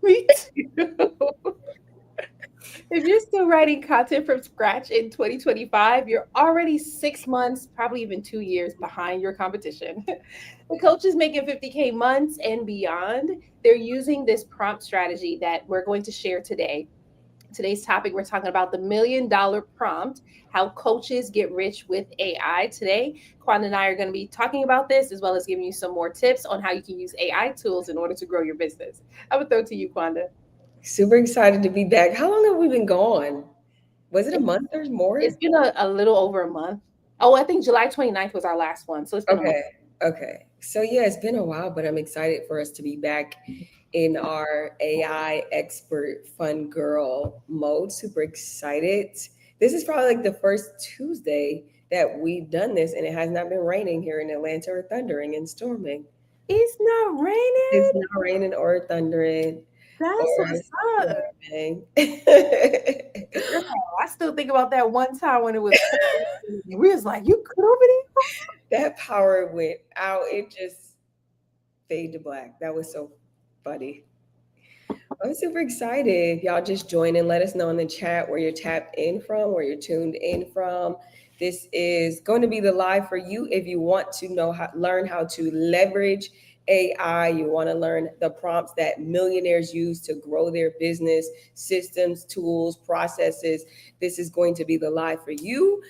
Me too. If you're still writing content from scratch in 2025, you're already 6 months, probably even 2 years behind your competition. The coaches making 50K months and beyond, they're using this prompt strategy that we're going to share today. Today's topic, we're talking about the $1 million prompt, how coaches get rich with AI. Today, Kwanda and I are going to be talking about this as well as giving you some more tips on how you can use AI tools in order to grow your business. I would throw it to you, Kwanda. Super excited to be back. How long have we been gone? Was it a It's, month or more? it's been a little over a month. Oh, I think July 29th was our last one. So it's been a month. Okay. Okay. So yeah, it's been a while, but I'm excited for us to be back in our AI expert fun girl mode. Super excited. This is probably like the first Tuesday that we've done this, and it has not been raining here in Atlanta or thundering and storming. It's not It's raining. not raining or thundering That's or what's up. storming. Girl, I still think about that one time when it was pouring. We was like, you good over there? That power went out. It just fade to black. That was so funny. I'm super excited. Y'all just join and let us know in the chat where you're tapped in from, where you're tuned in from. This is going to be the live for you if you want to know how learn how to leverage AI. You want to learn the prompts that millionaires use to grow their business, systems, tools, processes. This is going to be the live for you.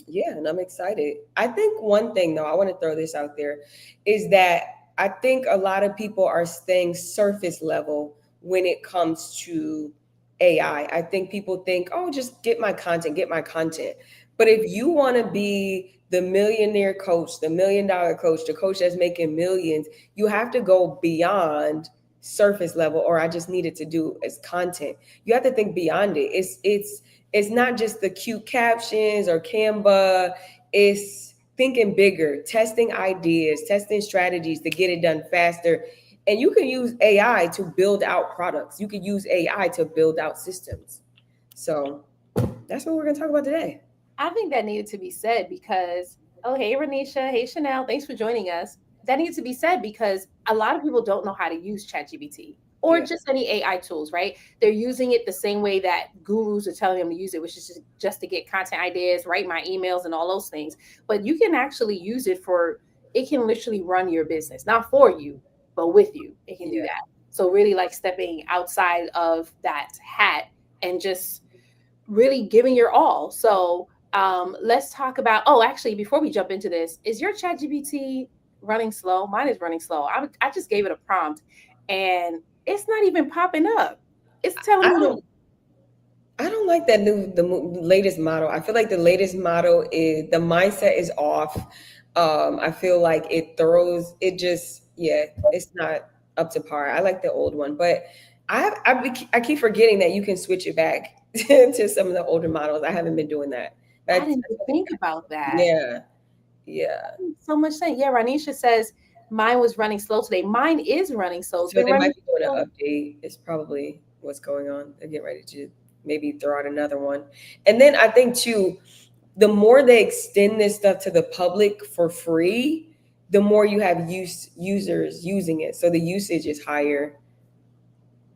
Yeah, and I'm excited. I think one thing though, I want to throw this out there, is that I think a lot of people are staying surface level when it comes to AI. I think people think, oh, just get my content, get my content. But if you want to be the millionaire coach, the $1 million coach, the coach that's making millions, you have to go beyond surface level, or I just needed to do as content. You have to think beyond it. It's not just the cute captions or Canva. It's thinking bigger, testing ideas, testing strategies to get it done faster. And you can use AI to build out products. You can use AI to build out systems. So that's what we're going to talk about today. I think that needed to be said because, oh, hey, Renisha. Hey, Chanel. Thanks for joining us. That needs to be said because a lot of people don't know how to use ChatGPT or Yeah. just any AI tools, right? They're using it the same way that gurus are telling them to use it, which is just to get content ideas, write my emails, and all those things. But you can actually use it for, it can literally run your business, not for you, but with you. It can do Yeah. that. So, really like stepping outside of that hat and just really giving your all. So let's talk about. Oh, actually, before we jump into this, is your Chat GPT running slow? Mine is running slow. I just gave it a prompt, and it's not even popping up. It's telling I me to. don't I don't like that latest model. I feel like the latest model is the mindset is off. I feel like it just, yeah, it's not up to par. I like the old one, but I keep forgetting that you can switch it back to some of the older models. I haven't been doing that. I That's didn't even think about that. yeah, yeah. So much sense. Yeah, Ranisha says mine was running slow today. Mine is running slow. It's So been they running might be doing slow. an update. It's probably what's going on. They're getting ready to maybe throw out another one. And then I think too, the more they extend this stuff to the public for free, the more you have users using it. So the usage is higher.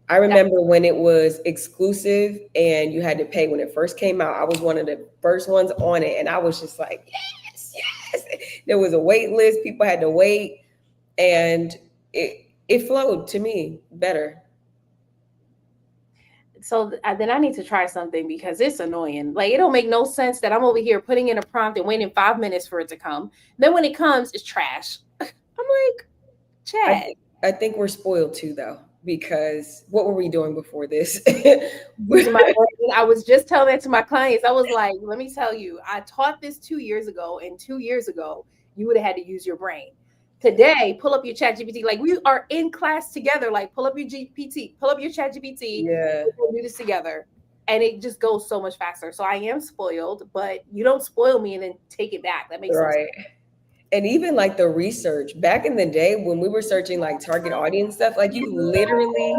I That, remember when it was exclusive and you had to pay when it first came out. I was one of the first ones on it, and I was just like, yes, yes. There was a wait list. People had to wait, and it flowed to me better. then I need to try something because it's annoying. Like it don't make no sense that I'm over here putting in a prompt and waiting 5 minutes for it to come. Then when it comes, it's trash. I'm like, I Chad. think I think we're spoiled too, though, because what were we doing before this? Using my brain. I was just telling that to my clients. I was like, let me tell you, I taught this 2 years ago, and 2 years ago, you would have had to use your brain. Today, pull up your chat GPT. Like we are in class together. Like pull up your GPT, pull up your chat GPT, Yeah, we'll do this together. And it just goes so much faster. So I am spoiled, but you don't spoil me and then take it back. That makes no sense. right. And even like the research back in the day when we were searching like target audience stuff, like you literally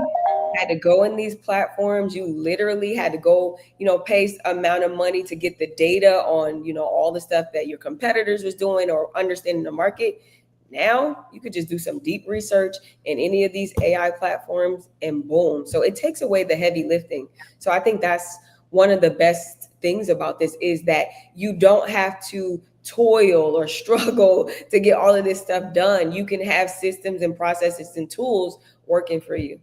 had to go in these platforms. You literally had to go, pay amount of money to get the data on, all the stuff that your competitors was doing or understanding the market. Now you could just do some deep research in any of these AI platforms and boom. So it takes away the heavy lifting. So I think that's one of the best things about this is that you don't have to toil or struggle to get all of this stuff done. You can have systems and processes and tools working for you.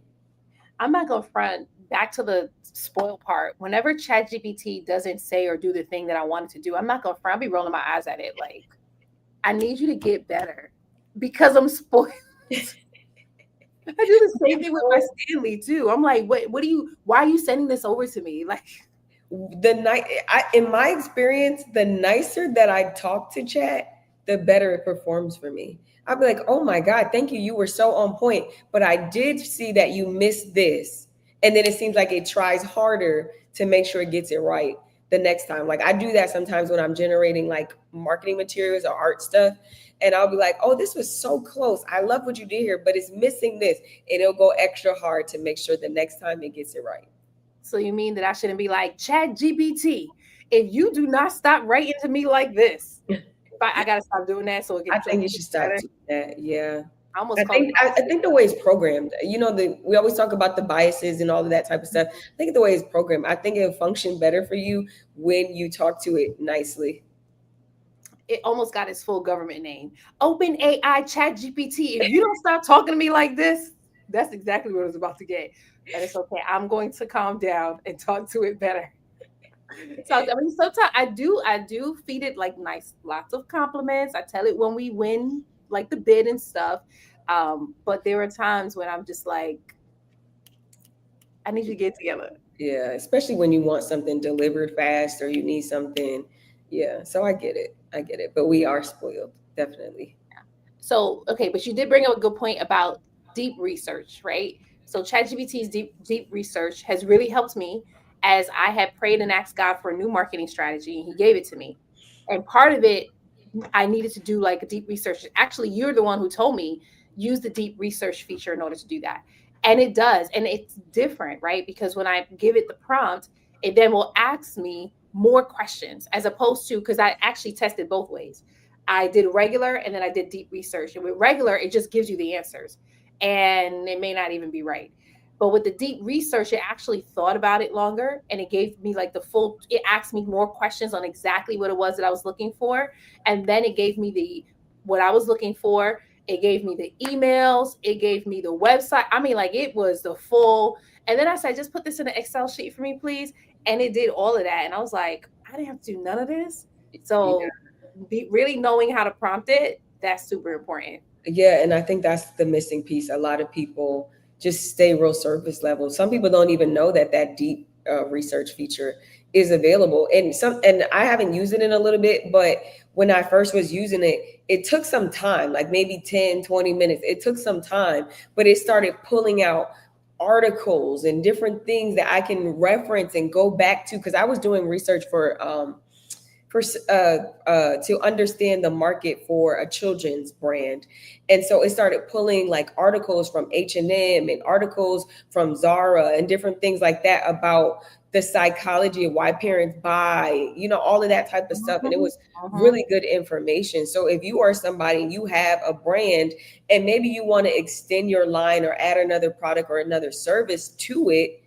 I'm not gonna front. Back to the spoil part. Whenever ChatGPT doesn't say or do the thing that I wanted to do, I'm not gonna front. I'll be rolling my eyes at it. Like, I need you to get better because I'm spoiled. I do the same thing with my Stanley too. I'm like, what do you? Why are you sending this over to me? Like, The night in my experience, the nicer that I talk to chat, the better it performs for me. I'd be like, oh my God, thank you, you were so on point, but I did see that you missed this. And then it seems like it tries harder to make sure it gets it right the next time. Like I do that sometimes when I'm generating like marketing materials or art stuff, and I'll be like, oh, this was so close, I love what you did here, but it's missing this, and it'll go extra hard to make sure the next time it gets it right. so you mean that I shouldn't be like ChatGPT? If you do not stop writing to me like this, if I gotta stop doing that so it I gets think you should stop better. doing that. Yeah. I almost I called it think I think the way it's programmed, we always talk about the biases and all of that type of stuff. I think the way it's programmed, I think it'll function better for you when you talk to it nicely. it almost got its full government name. Open AI Chat GPT. If you don't stop talking to me like this, that's exactly what I was about to get. But it's okay. I'm going to calm down and talk to it better. So I mean, sometimes I do feed it like nice, lots of compliments. I tell it when we win, like the bid and stuff. But there are times when I'm just like, I need you to get together. Yeah, especially when you want something delivered fast or you need something. Yeah, so I get it. I get it. But we are spoiled, definitely. So, okay, but you did bring up a good point about deep research, right? So ChatGPT's deep research has really helped me as I had prayed and asked God for a new marketing strategy and he gave it to me. And part of it I needed to do like a deep research. Actually, you're the one who told me use the deep research feature in order to do that. And it does. And it's different, right? Because when I give it the prompt, it then will ask me more questions as opposed to because I actually tested both ways. I did regular and then I did deep research. And with regular, it just gives you the answers and it may not even be right. But with the deep research, it actually thought about it longer and it gave me like the full, it asked me more questions on exactly what it was that I was looking for. And then it gave me the what I was looking for. It gave me the emails, it gave me the website. I mean, like it was the full. And then I said, just put this in an Excel sheet for me, please. And it did all of that. And I was like, I didn't have to do none of this. So really knowing how to prompt it, that's super important. Yeah, and I think that's the missing piece. A lot of people just stay real surface level. Some people don't even know that that deep research feature is available. And I haven't used it in a little bit, but when I first was using it, it took some time, like maybe 10, 20 minutes. It took some time, but it started pulling out articles and different things that I can reference and go back to because I was doing research for to understand the market for a children's brand, and so it started pulling like articles from H&M and articles from Zara and different things like that about the psychology of why parents buy, all of that type of stuff, and it Mhm, was mhm. really good information. So if you are somebody and you have a brand and maybe you want to extend your line or add another product or another service to it,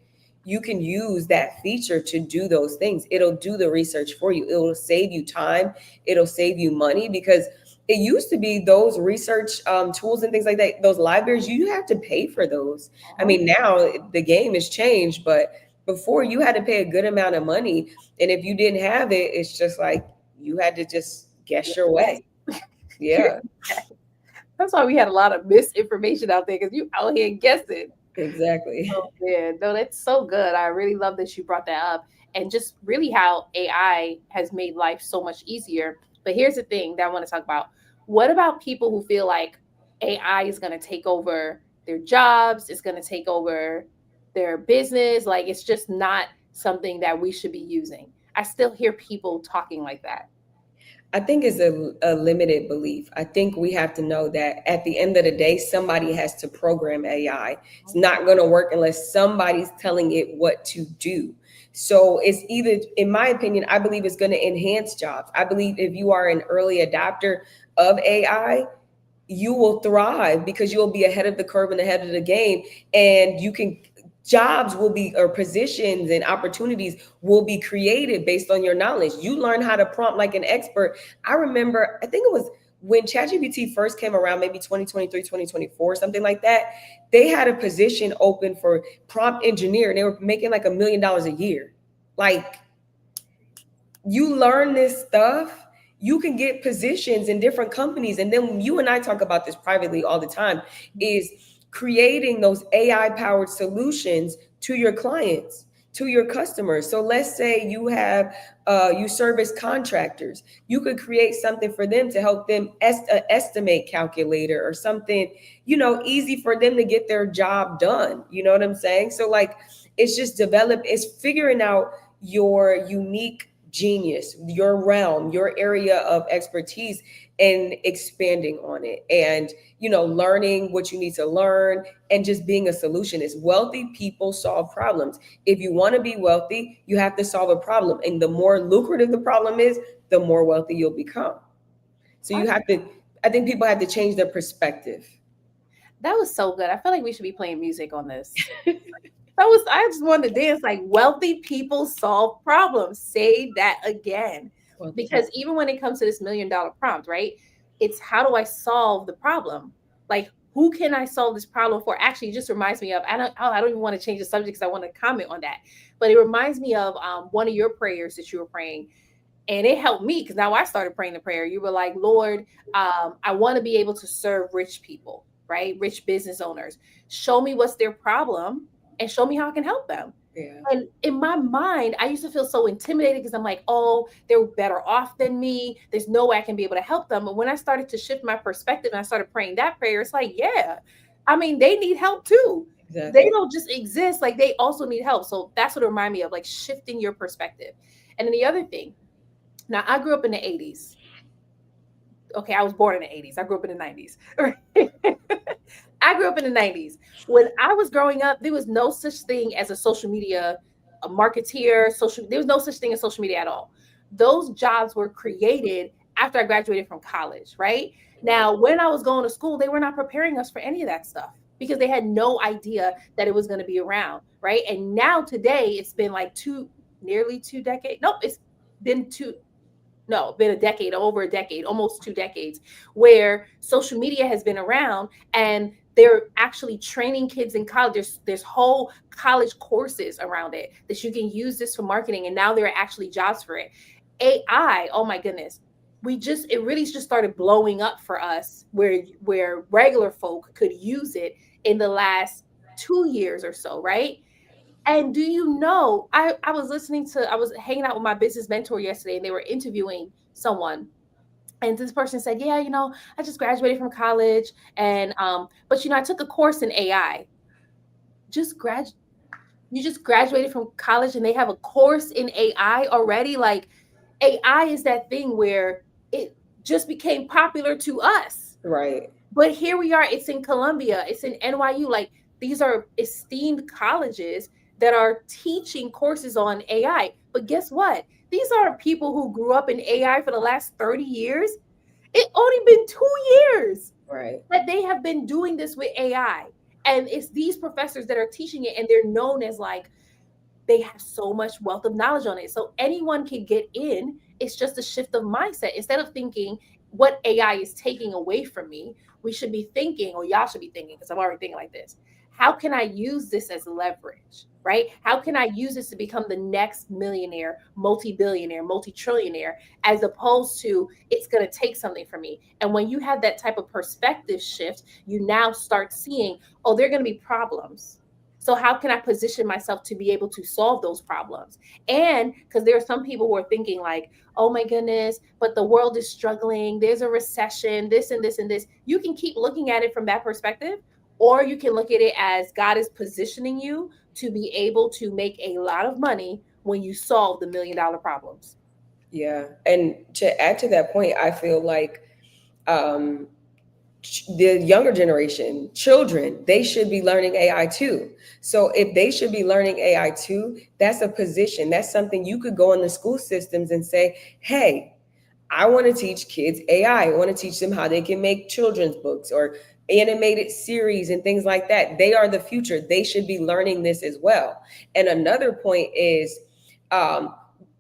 you can use that feature to do those things. It'll do the research for you. It'll save you time. It'll save you money because it used to be those research tools and things like that, those libraries, you have to pay for those. I Mhm. mean, now the game has changed, but before you had to pay a good amount of money. And if you didn't have it, it's just like you had to just guess your Yes. way. Yeah, That's why we had a lot of misinformation out there because you out here guessing. exactly. Oh man, no, that's so good. I really love that you brought that up and just really how AI has made life so much easier. But here's the thing that I want to talk about. What about people who feel like AI is going to take over their jobs, it's going to take over their business, like it's just not something that we should be using. I still hear people talking like that. I think it's a limited belief. I think we have to know that at the end of the day, somebody has to program AI. It's not going to work unless somebody's telling it what to do. So it's either, in my opinion, I believe it's going to enhance jobs. I believe if you are an early adopter of AI, you will thrive because you'll be ahead of the curve and ahead of the game. And you can, jobs will be, or positions and opportunities will be created based on your knowledge. You learn how to prompt like an expert. I remember, I think it was when ChatGPT first came around, maybe 2023, 2024, something like that. They had a position open for prompt engineer and they were making like $1 million a year. Like, you learn this stuff, you can get positions in different companies. And then you and I talk about this privately all the time, is creating those AI powered solutions to your clients, to your customers. So let's say you have you service contractors, you could create something for them to help them estimate calculator or something, easy for them to get their job done. You know what I'm saying? So like, it's just it's figuring out your unique genius, your realm, your area of expertise, and expanding on it, and learning what you need to learn, and just being a solutionist. Wealthy people solve problems. If you want to be wealthy, you have to solve a problem, and the more lucrative the problem is, the more wealthy you'll become. So you have to, I think people have to change their perspective. That was so good. I feel like we should be playing music on this. I just wanted to dance like wealthy people solve problems. Say that again. Wealthy Because people. even when it comes to this $1 million prompt, right? It's how do I solve the problem? Like, who can I solve this problem for? Actually, it just reminds me of, I don't even want to change the subject because I want to comment on that. But it reminds me of one of your prayers that you were praying, and it helped me because now I started praying the prayer. You were like, Lord, I want to be able to serve rich people, right? Rich business owners. Show me what's their problem and show me how I can help them. Yeah. And in my mind, I used to feel so intimidated because I'm like, oh, they're better off than me. There's no way I can be able to help them. But when I started to shift my perspective and I started praying that prayer, it's like, yeah, I mean, they need help too. They Exactly. don't just exist, like they also need help. So that's what it reminded me of, like shifting your perspective. And then the other thing, now I grew up in the 80s. Okay, I was born in the 80s. I grew up in the 90s. I grew up in the 90s. When I was growing up, there was no such thing as a social media a marketeer, there was no such thing as social media at all. Those jobs were created after I graduated from college, right? Now, when I was going to school, they were not preparing us for any of that stuff because they had no idea that it was going to be around, right? And now today it's been like nearly 2 decades. Nope, it's been two no, been a decade, over a decade, almost 2 decades, where social media has been around and they're actually training kids in college. There's whole college courses around it that you can use this for marketing, and now there are actually jobs for it. AI, oh my goodness, it really just started blowing up for us, where regular folk could use it in the last 2 years or so, right? And do you know, I was hanging out with my business mentor yesterday and they were interviewing someone. And this person said, yeah, I just graduated from college and but I took a course in AI. Just grad you just graduated from college and they have a course in AI already? Like AI is that thing where it just became popular to us. Right. But here we are, it's in Columbia, it's in NYU. Like these are esteemed colleges that are teaching courses on AI. But guess what? These are people who grew up in AI for the last 30 years. It only been 2 years Right. that they have been doing this with AI. And it's these professors that are teaching it, and they're known as like they have so much wealth of knowledge on it. So anyone can get in. It's just a shift of mindset. Instead of thinking what AI is taking away from me, we should be thinking, or y'all should be thinking, because I'm already thinking like this. How can I use this as leverage? Right? How can I use this to become the next millionaire, multi-billionaire, multi-trillionaire, as opposed to it's going to take something from me? And when you have that type of perspective shift, you now start seeing, oh, there are going to be problems, so how can I position myself to be able to solve those problems? And because there are some people who are thinking like, oh my goodness, but the world is struggling. There's a recession, this and this and this. You can keep looking at it from that perspective, or you can look at it as God is positioning you to be able to make a lot of money when you solve the $1 million problems. Yeah. And to add to that point, I feel like um, the younger generation, children, they should be learning AI too. So if they should be learning AI too, that's a position. That's something you could go in the school systems and say, hey, I want to teach kids AI. I want to teach them how they can make children's books or animated series and things like that. They are the future. They should be learning this as well. And another point is, um,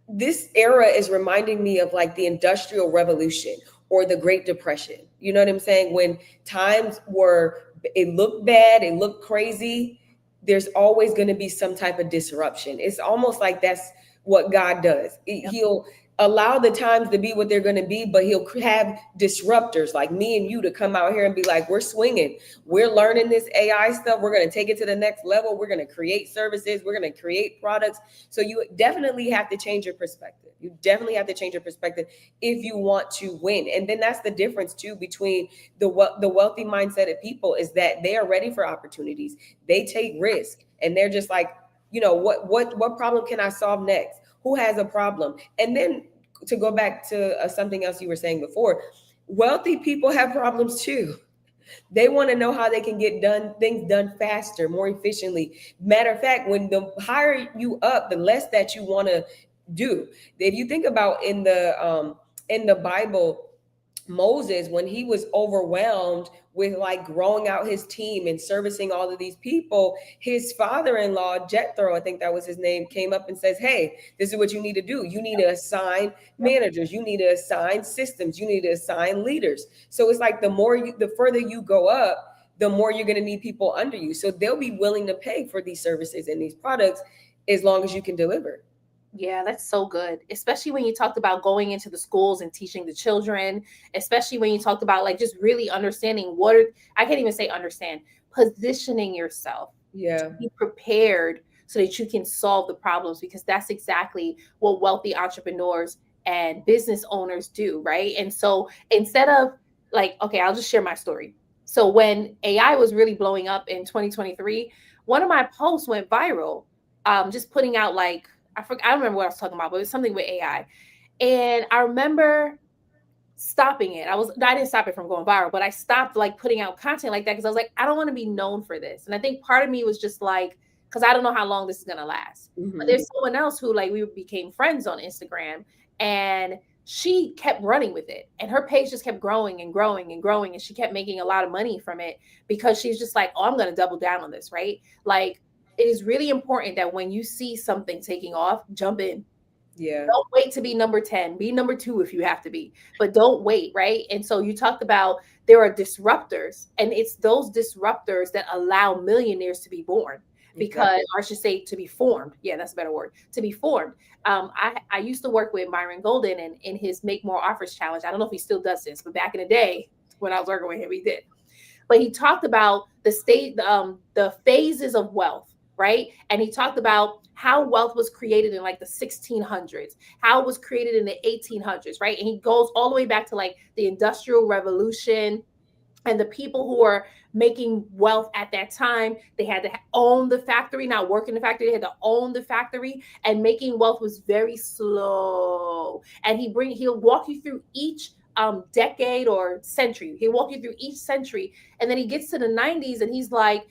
this era is reminding me of like the Industrial Revolution or the Great Depression. You know what I'm saying? When times were, it looked bad, it looked crazy, there's always going to be some type of disruption. It's almost like that's what God does. Yep. He'll allow the times to be what they're going to be, but he'll have disruptors like me and you to come out here and be like, we're swinging, we're learning this AI stuff, we're going to take it to the next level, we're going to create services, we're going to create products. So you definitely have to change your perspective. You definitely have to change your perspective if you want to win. And then that's the difference too between the wealthy mindset of people, is that they are ready for opportunities, they take risk, and they're just like, what problem can I solve next? Who has a problem? And then to go back to something else you were saying before, wealthy people have problems too. They want to know how they can get done things done faster, more efficiently. Matter of fact, when the higher you up, the less that you want to do. If you think about in the Bible, Moses, when he was overwhelmed with like growing out his team and servicing all of these people, his father-in-law, Jethro, I think that was his name, came up and says, hey, this is what you need to do. You need to assign Yep. managers, you need to assign systems, you need to assign leaders. So it's like the further you go up, the more you're going to need people under you. So they'll be willing to pay for these services and these products as long as you can deliver. Yeah, that's so good. Especially when you talked about going into the schools and teaching the children, especially when you talked about like just really understanding I can't even say understand, positioning yourself to Yeah. be prepared so that you can solve the problems, because that's exactly what wealthy entrepreneurs and business owners do, right? And so instead of like, okay, I'll just share my story. So when AI was really blowing up in 2023, one of my posts went viral, just putting out like, I don't remember what I was talking about, but it was something with AI. And I remember stopping it. I didn't stop it from going viral, but I stopped like putting out content like that because I was like, I don't want to be known for this. And I think part of me was just like, because I don't know how long this is gonna last. But Hmm. there's someone else who like we became friends on Instagram, and she kept running with it, and her page just kept growing and growing and growing, and she kept making a lot of money from it because she's just like, oh, I'm gonna double down on this, right? Like, it is really important that when you see something taking off, jump in. Yeah. Don't wait to be number 10. Be number 2 if you have to be, but don't wait, right? And so you talked about there are disruptors, and it's those disruptors that allow millionaires to be born, because, Exactly. or I should say, to be formed. Yeah, that's a better word. To be formed. I used to work with Myron Golden and in his Make More Offers challenge. I don't know if he still does this, but back in the day when I was working with him, he did. But he talked about the phases of wealth, right? And he talked about how wealth was created in like the 1600s, how it was created in the 1800s, right? And he goes all the way back to like the Industrial Revolution, and the people who are making wealth at that time, they had to own the factory, not work in the factory, they had to own the factory, and making wealth was very slow. And he'll walk you through each decade or century. He'll walk you through each century, and then he gets to the 90s and he's like,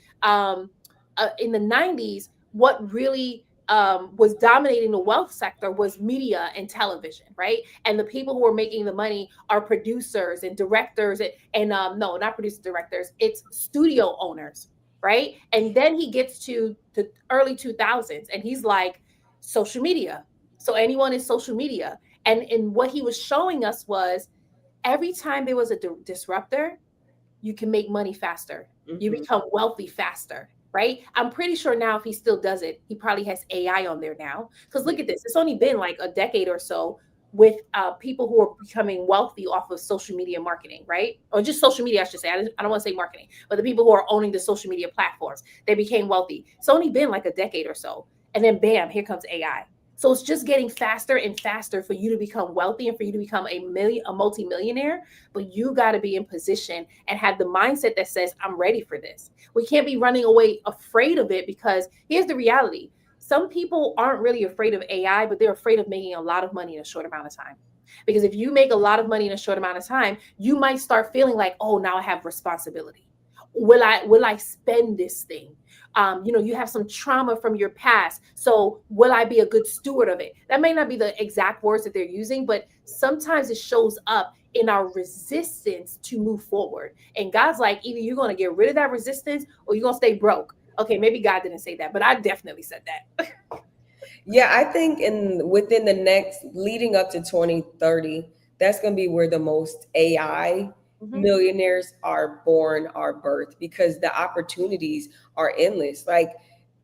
in the 90s, what really was dominating the wealth sector was media and television, right? And the people who are making the money are producers and directors, and no, not producers, directors, it's studio owners, right? And then he gets to the early 2000s and he's like, social media. So anyone is social media. And what he was showing us was every time there was a disruptor, you can make money faster. You Hmm. become wealthy faster, right? I'm pretty sure now if he still does it, he probably has AI on there now. Because look at this, it's only been like a decade or so with people who are becoming wealthy off of social media marketing, right? Or just social media, I should say. I don't want to say marketing, but the people who are owning the social media platforms, they became wealthy. It's only been like a decade or so. And then bam, here comes AI. So it's just getting faster and faster for you to become wealthy and for you to become a multi-millionaire, but you got to be in position and have the mindset that says, I'm ready for this. We can't be running away afraid of it, because here's the reality. Some people aren't really afraid of AI, but they're afraid of making a lot of money in a short amount of time. Because if you make a lot of money in a short amount of time, you might start feeling like, oh, now I have responsibility. Will I spend this thing? You have some trauma from your past. So will I be a good steward of it? That may not be the exact words that they're using, but sometimes it shows up in our resistance to move forward. And God's like, either you're going to get rid of that resistance or you're going to stay broke. Okay, maybe God didn't say that, but I definitely said that. Yeah, I think in within the next leading up to 2030, that's going to be where the most AI Mhm. millionaires are born, are birthed, because the opportunities are endless. Like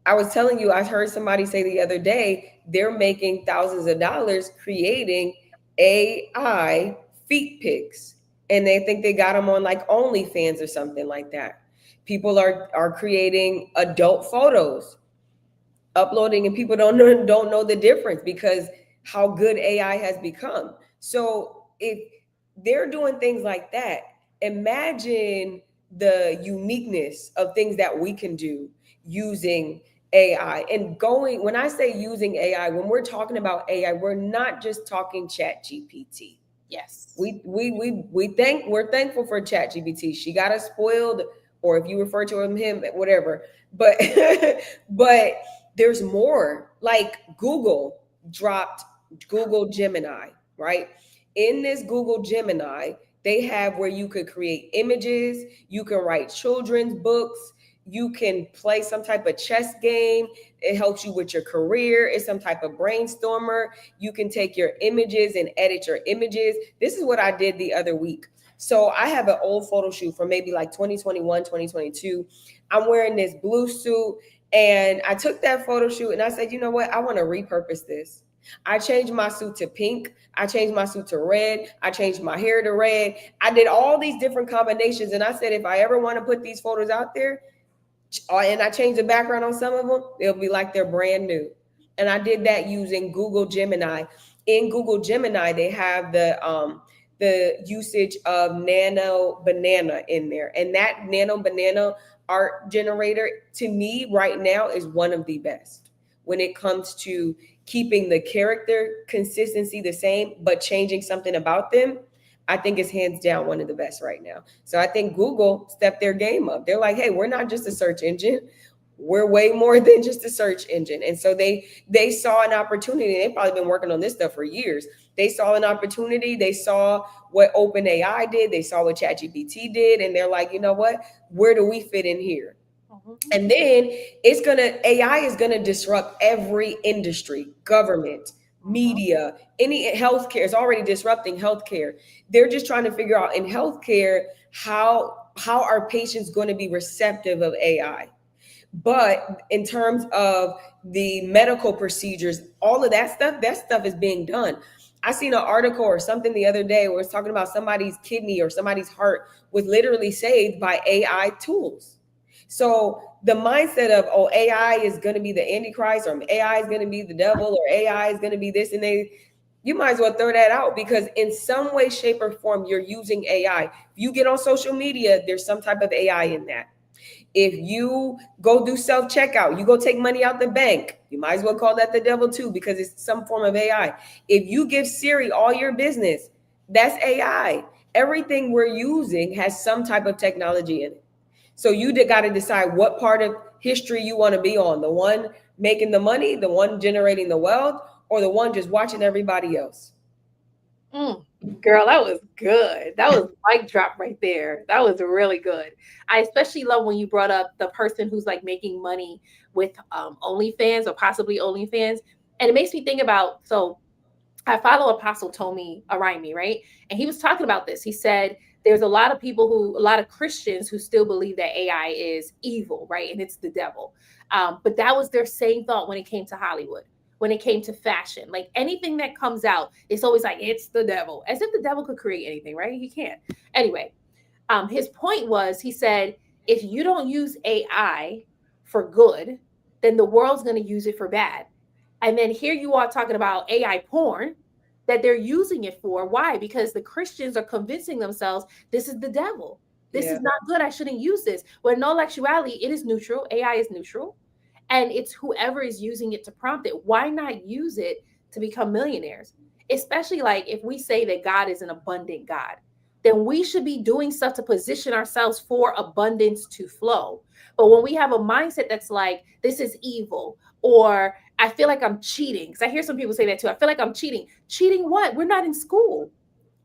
I was telling you, I heard somebody say the other day, they're making thousands of dollars creating AI feet pics. And they think they got them on like OnlyFans or something like that. People are creating adult photos, uploading, and people don't know the difference because how good AI has become. So if they're doing things like that, imagine the uniqueness of things that we can do using AI. And going, when I say using AI, when we're talking about AI, we're not just talking Chat GPT. Yes. We're thankful for ChatGPT. She got us spoiled, or if you refer to him, whatever. But but there's more. Like Google dropped Google Gemini, right? In this Google Gemini, they have where you could create images, you can write children's books, you can play some type of chess game. It helps you with your career. It's some type of brainstormer. You can take your images and edit your images. This is what I did the other week. So I have an old photo shoot from maybe like 2021, 2022. I'm wearing this blue suit, and I took that photo shoot and I said, you know what? I want to repurpose this. I changed my suit to pink. I changed my suit to red. I changed my hair to red. I did all these different combinations. And I said, if I ever want to put these photos out there, and I changed the background on some of them, they'll be like they're brand new. And I did that using Google Gemini. In Google Gemini, they have the usage of Nano Banana in there, and that Nano Banana art generator to me right now is one of the best when it comes to keeping the character consistency the same but changing something about them. I think it's hands down one of the best right now. So I think Google stepped their game up. They're like, hey, we're not just a search engine. We're way more than just a search engine. And so they saw an opportunity. They've probably been working on this stuff for years. They saw an opportunity. They saw what OpenAI did. They saw what ChatGPT did. And they're like, you know what? Where do we fit in here? Mhm. And then AI is gonna disrupt every industry, government, Mhm. media, any healthcare is already disrupting healthcare. They're just trying to figure out in healthcare how are patients going to be receptive of AI. But in terms of the medical procedures, all of that stuff is being done. I seen an article or something the other day where it's talking about somebody's kidney or somebody's heart was literally saved by AI tools. So the mindset of, oh, AI is going to be the antichrist, or AI is going to be the devil, or AI is going to be this, and you might as well throw that out, because in some way, shape, or form, you're using AI. If you get on social media, there's some type of AI in that. If you go do self checkout, you go take money out the bank, you might as well call that the devil too, because it's some form of AI. If you give Siri all your business, that's AI. Everything we're using has some type of technology in it. So you got to decide what part of history you want to be on, the one making the money, the one generating the wealth, or the one just watching everybody else. Mm. Girl, that was good. That was mic drop right there. That was really good. I especially love when you brought up the person who's like making money with OnlyFans or possibly OnlyFans. And it makes me think about, so I follow Apostle Tommy Araimi, right? And he was talking about this. He said there's a lot of people who, a lot of Christians who still believe that AI is evil, right? And it's the devil. But that was their same thought when it came to Hollywood, when it came to fashion. Like anything that comes out, it's always like, it's the devil, as if the devil could create anything, right? He can't. Anyway, his point was, he said, if you don't use AI for good, then the world's going to use it for bad. And then here you are talking about AI porn that they're using it for. Why? Because the Christians are convincing themselves this is the devil. This Yeah. is not good. I shouldn't use this. When in all actuality, it is neutral. AI is neutral. And it's whoever is using it to prompt it. Why not use it to become millionaires? Especially like if we say that God is an abundant God. then we should be doing stuff to position ourselves for abundance to flow. But when we have a mindset that's like, this is evil, or I feel like I'm cheating, because I hear some people say that too. I feel like I'm cheating. Cheating what? We're not in school.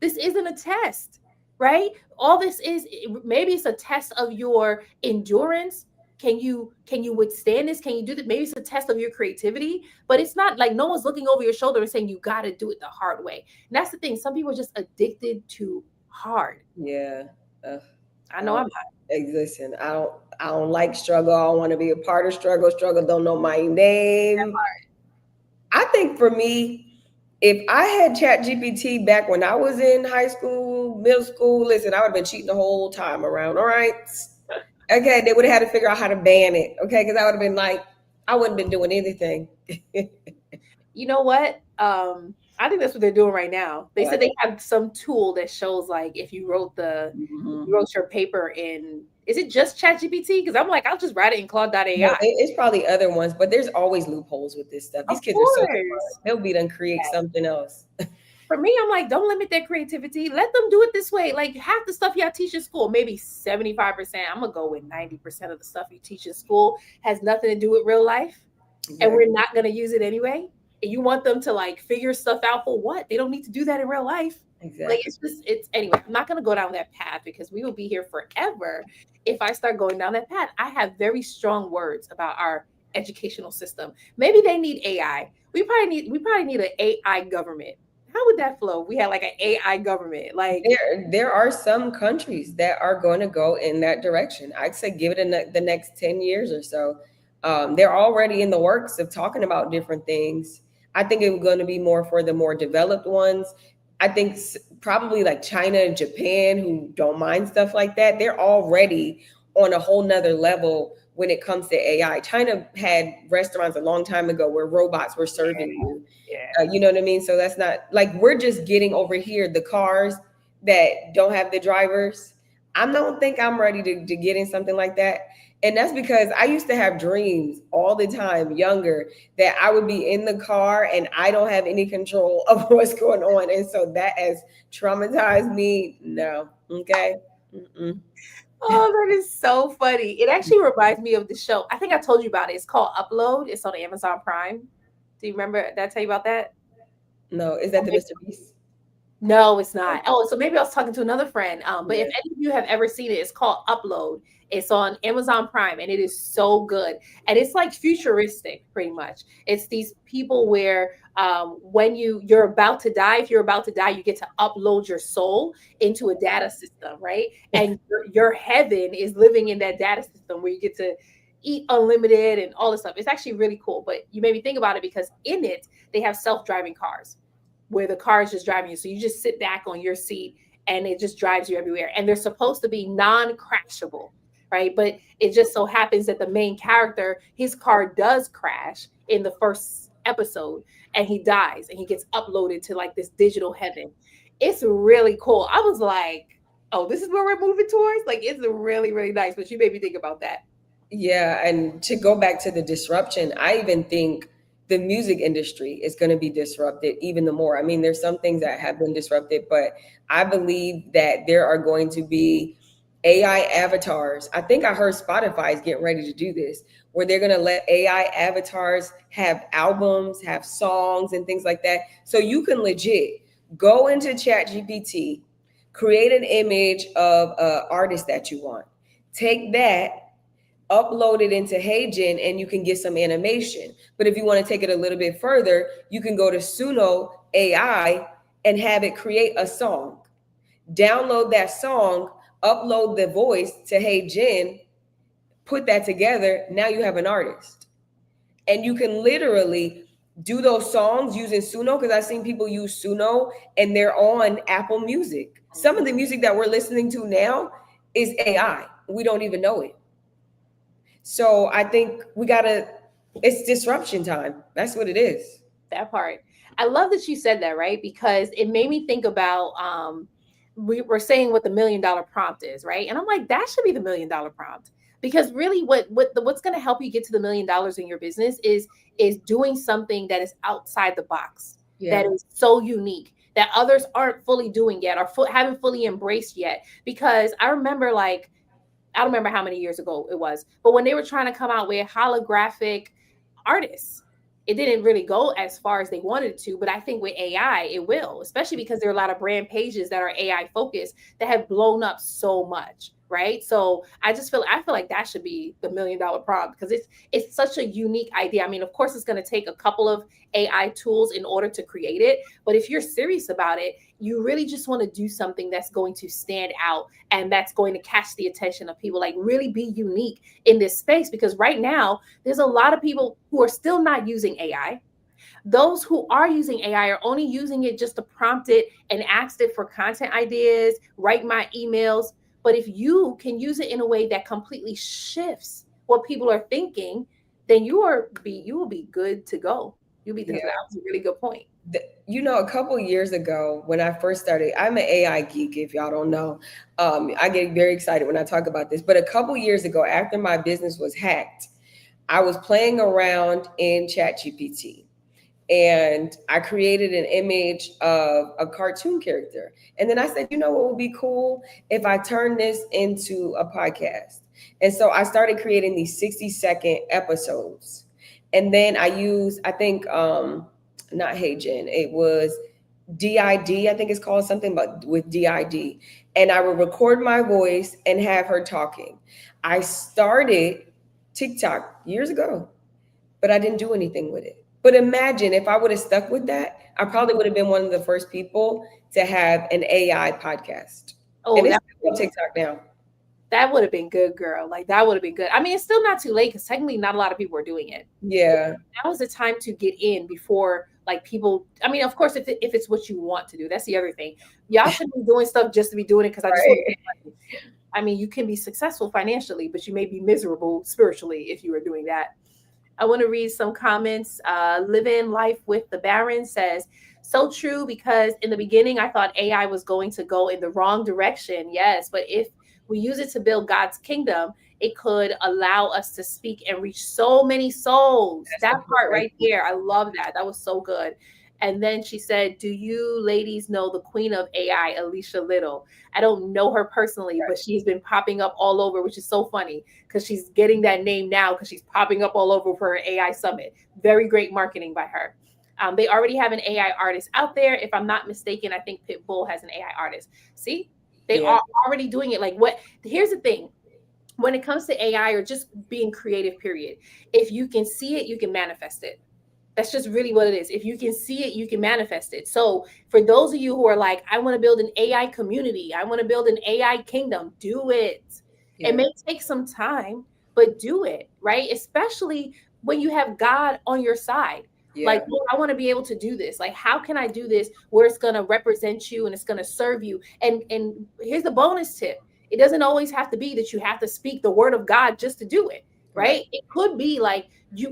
This isn't a test, right? All this is, maybe it's a test of your endurance. Can you withstand this? Can you do this? Maybe it's a test of your creativity, but it's not like no one's looking over your shoulder and saying you got to do it the hard way. And that's the thing. Some people are just addicted to hard. Yeah. Uh, I I know I'm don't not. listen. I don't like struggle. I don't want to be a part of struggle. Struggle don't know my name. I think for me, if I had Chat GPT back when I was in high school, middle school, listen, I would have been cheating the whole time around. All right. Okay, they would have had to figure out how to ban it. Okay, because I would have been like, I wouldn't have been doing anything. You know what? I think that's what they're doing right now. They said What? they have some tool that shows like if you Mhm. wrote your paper in, is it just ChatGPT? Because I'm like, I'll just write it in Claude No, AI. it's probably other ones, but there's always loopholes with this stuff. These Of kids are so smart. course. They'll be done create something else. For me, I'm like, don't limit their creativity. Let them do it this way. Like half the stuff y'all teach in school, maybe 75%. I'm gonna go with 90% of the stuff you teach in school has nothing to do with real life. And Exactly. we're not gonna use it anyway. And you want them to like figure stuff out for what? They don't need to do that in real life. Like Exactly. it's anyway, I'm not gonna go down that path because we will be here forever if I start going down that path. I have very strong words about our educational system. Maybe they need AI. We probably need an AI government. How would that flow? We had like an AI government. Like, There are some countries that are going to go in that direction. I'd say give it the next 10 years or so. They're already in the works of talking about different things. I think it's going to be more for the more developed ones. I think probably like China and Japan, who don't mind stuff like that, they're already on a whole nother level when it comes to AI. China had restaurants a long time ago where robots were serving you. yeah. You know what I mean? So that's not like we're just getting over here the cars that don't have the drivers. I don't think I'm ready to get in something like that. And that's because I used to have dreams all the time, younger, that I would be in the car and I don't have any control of what's going on. And so that has traumatized me. No. Okay. Mm-mm. Oh, that is so funny. It actually reminds me of the show. I think I told you about it. It's called Upload. It's on Amazon Prime. Do you remember? Did I tell you about that? No. Is that the Mr. Beast? No, it's not. Oh, so maybe I was talking to another friend. But if Yeah. any of you have ever seen it, it's called Upload. It's on Amazon Prime, and it is so good. And it's like futuristic, pretty much. It's these people where when you're about to die, if you're about to die, you get to upload your soul into a data system, right? And your heaven is living in that data system where you get to eat unlimited and all this stuff. It's actually really cool. But you made me think about it because in it they have self-driving cars where the car is just driving you. So you just sit back on your seat and it just drives you everywhere. And they're supposed to be non-crashable, right? But it just so happens that the main character, his car does crash in the first episode and he dies and he gets uploaded to like this digital heaven. It's really cool. I was like, oh, this is where we're moving towards. Like, it's really, really nice. But you made me think about that. Yeah, and to go back to the disruption, I even think the music industry is going to be disrupted even the more. I mean, there's some things that have been disrupted, but I believe that there are going to be AI avatars. I think I heard Spotify is getting ready to do this, where they're going to let AI avatars have albums, have songs, and things like that. So you can legit go into ChatGPT, create an image of an artist that you want, take that, upload it into HeyGen, and you can get some animation. But if you want to take it a little bit further, you can go to Suno AI and have it create a song. Download that song, upload the voice to HeyGen, put that together. Now you have an artist. And you can literally do those songs using Suno because I've seen people use Suno and they're on Apple Music. Some of the music that we're listening to now is AI. We don't even know it. So I think it's disruption time. That's what it is. That part. I love that you said that, right? Because it made me think about we were saying what the $1 million prompt is, right? And I'm like, that should be the $1 million prompt. Because really what's going to help you get to the $1 million in your business is doing something that is outside the box, Yeah. that is so unique, that others aren't fully doing yet, or haven't fully embraced yet. Because I remember, like, I don't remember how many years ago it was, but when they were trying to come out with holographic artists, it didn't really go as far as they wanted it to. But I think with AI, it will, especially because there are a lot of brand pages that are AI focused that have blown up so much. Right. So I feel like that should be the $1 million prompt, because it's such a unique idea. I mean, of course, it's going to take a couple of AI tools in order to create it. But if you're serious about it, you really just want to do something that's going to stand out and that's going to catch the attention of people, like really be unique in this space. Because right now, there's a lot of people who are still not using AI. Those who are using AI are only using it just to prompt it and ask it for content ideas, write my emails. But if you can use it in a way that completely shifts what people are thinking, then you will be good to go. You'll be That Yeah. was a really good point. You know, a couple years ago when I first started, I'm an AI geek. If y'all don't know, I get very excited when I talk about this. But a couple years ago, after my business was hacked, I was playing around in ChatGPT, and I created an image of a cartoon character. And then I said, you know what would be cool if I turn this into a podcast? And so I started creating these 60-second episodes. And then I used, I think, not Hey Jen, it was DID, I think it's called something, but with DID. And I would record my voice and have her talking. I started TikTok years ago, but I didn't do anything with it. But imagine if I would have stuck with that, I probably would have been one of the first people to have an AI podcast. And Oh, it's still on TikTok now. that would have been good, girl. Like, that would have been good. I mean, it's still not too late because technically not a lot of people are doing it. Yeah, Now is the time to get in before, like, people. I mean, of course, if it's what you want to do, that's the other thing. Y'all shouldn't be doing stuff just to be doing it because I just want to right. make money. I mean, you can be successful financially, but you may be miserable spiritually if you are doing that. I want to read some comments. Living Life with the Baron says, so true, because in the beginning, I thought AI was going to go in the wrong direction. Yes, but if we use it to build God's kingdom, it could allow us to speak and reach so many souls. That's That the part point. right there, I love that. That was so good. And then she said, do you ladies know the queen of AI, Alicia Little? I don't know her personally, but she's been popping up all over, which is so funny because she's getting that name now because she's popping up all over for her AI summit. Very great marketing by her. They already have an AI artist out there. If I'm not mistaken, I think Pitbull has an AI artist. See, they Yeah, are already doing it. Like, what? Here's the thing. When it comes to AI or just being creative, period, if you can see it, you can manifest it. That's just really what it is. If you can see it, you can manifest it. So for those of you who are like, I want to build an AI community, I want to build an AI kingdom, do it. It yeah, may take some time, but do it, right? Especially when you have God on your side. Like, yeah, Lord, I want to be able to do this. Like, how can I do this where it's going to represent you and it's going to serve you? And here's the bonus tip. It doesn't always have to be that you have to speak the word of God just to do it, right. right? It could be like,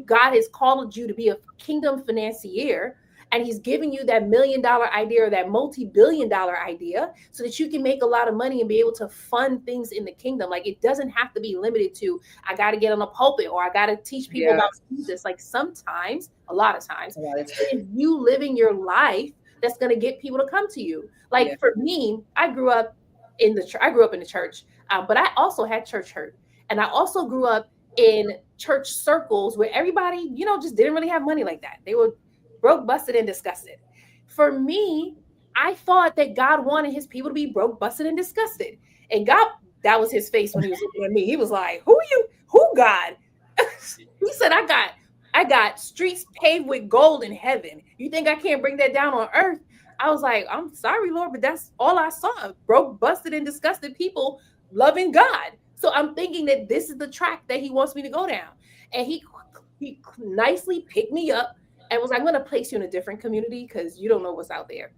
God has called you to be a kingdom financier, and he's giving you that $1 million idea or that multi-billion-dollar idea so that you can make a lot of money and be able to fund things in the kingdom. Like, it doesn't have to be limited to, I got to get on a pulpit or I got to teach people Yeah, about Jesus. Like, sometimes, a lot of times, a lot of it time. is you living your life that's going to get people to come to you. Yeah, Like, for me, I grew up in the church, but I also had church hurt. And I also grew up in church circles where everybody, just didn't really have money like that. They were broke, busted, and disgusted. For me, I thought that God wanted his people to be broke, busted, and disgusted. And God, that was his face when he was looking at me. He was like, who are you? Who, God? He said, I got streets paved with gold in heaven. You think I can't bring that down on earth? I was like, I'm sorry, Lord, but that's all I saw. Broke, busted, and disgusted people loving God. So I'm thinking that this is the track that he wants me to go down. And he nicely picked me up and was like, I'm going to place you in a different community because you don't know what's out there.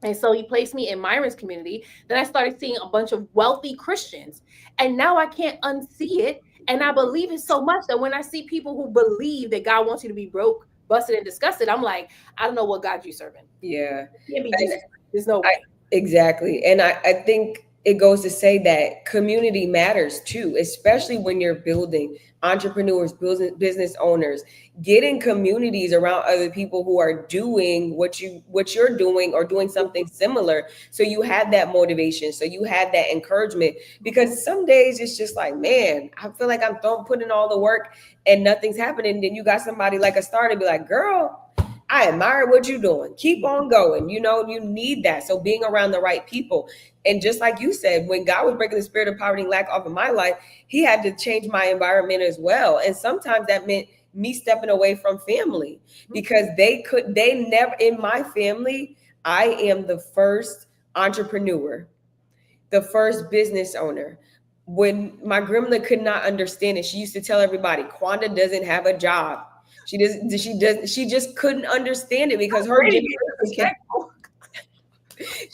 And so he placed me in Myron's community. Then I started seeing a bunch of wealthy Christians. And now I can't unsee it. And I believe it so much that when I see people who believe that God wants you to be broke, busted, and disgusted, I'm like, I don't know what God you serving. yeah. It can't be And Jesus. There's no I way. exactly. And I think it goes to say that community matters too, especially when you're building entrepreneurs, business owners, get in communities around other people who are doing what you're doing or doing something similar, so you have that motivation, so you have that encouragement. Because some days it's just like, man, I feel like I'm putting all the work and nothing's happening. Then you got somebody like a star to be like, girl, I admire what you're doing. Keep on going. You need that. So being around the right people. And just like you said, when God was breaking the spirit of poverty and lack off of my life, he had to change my environment as well. And sometimes that meant me stepping away from family, because they never, in my family, I am the first entrepreneur, the first business owner. When my grandmother could not understand it, she used to tell everybody, Quanda doesn't have a job. She just couldn't understand it because her Pretty generation came. respectful.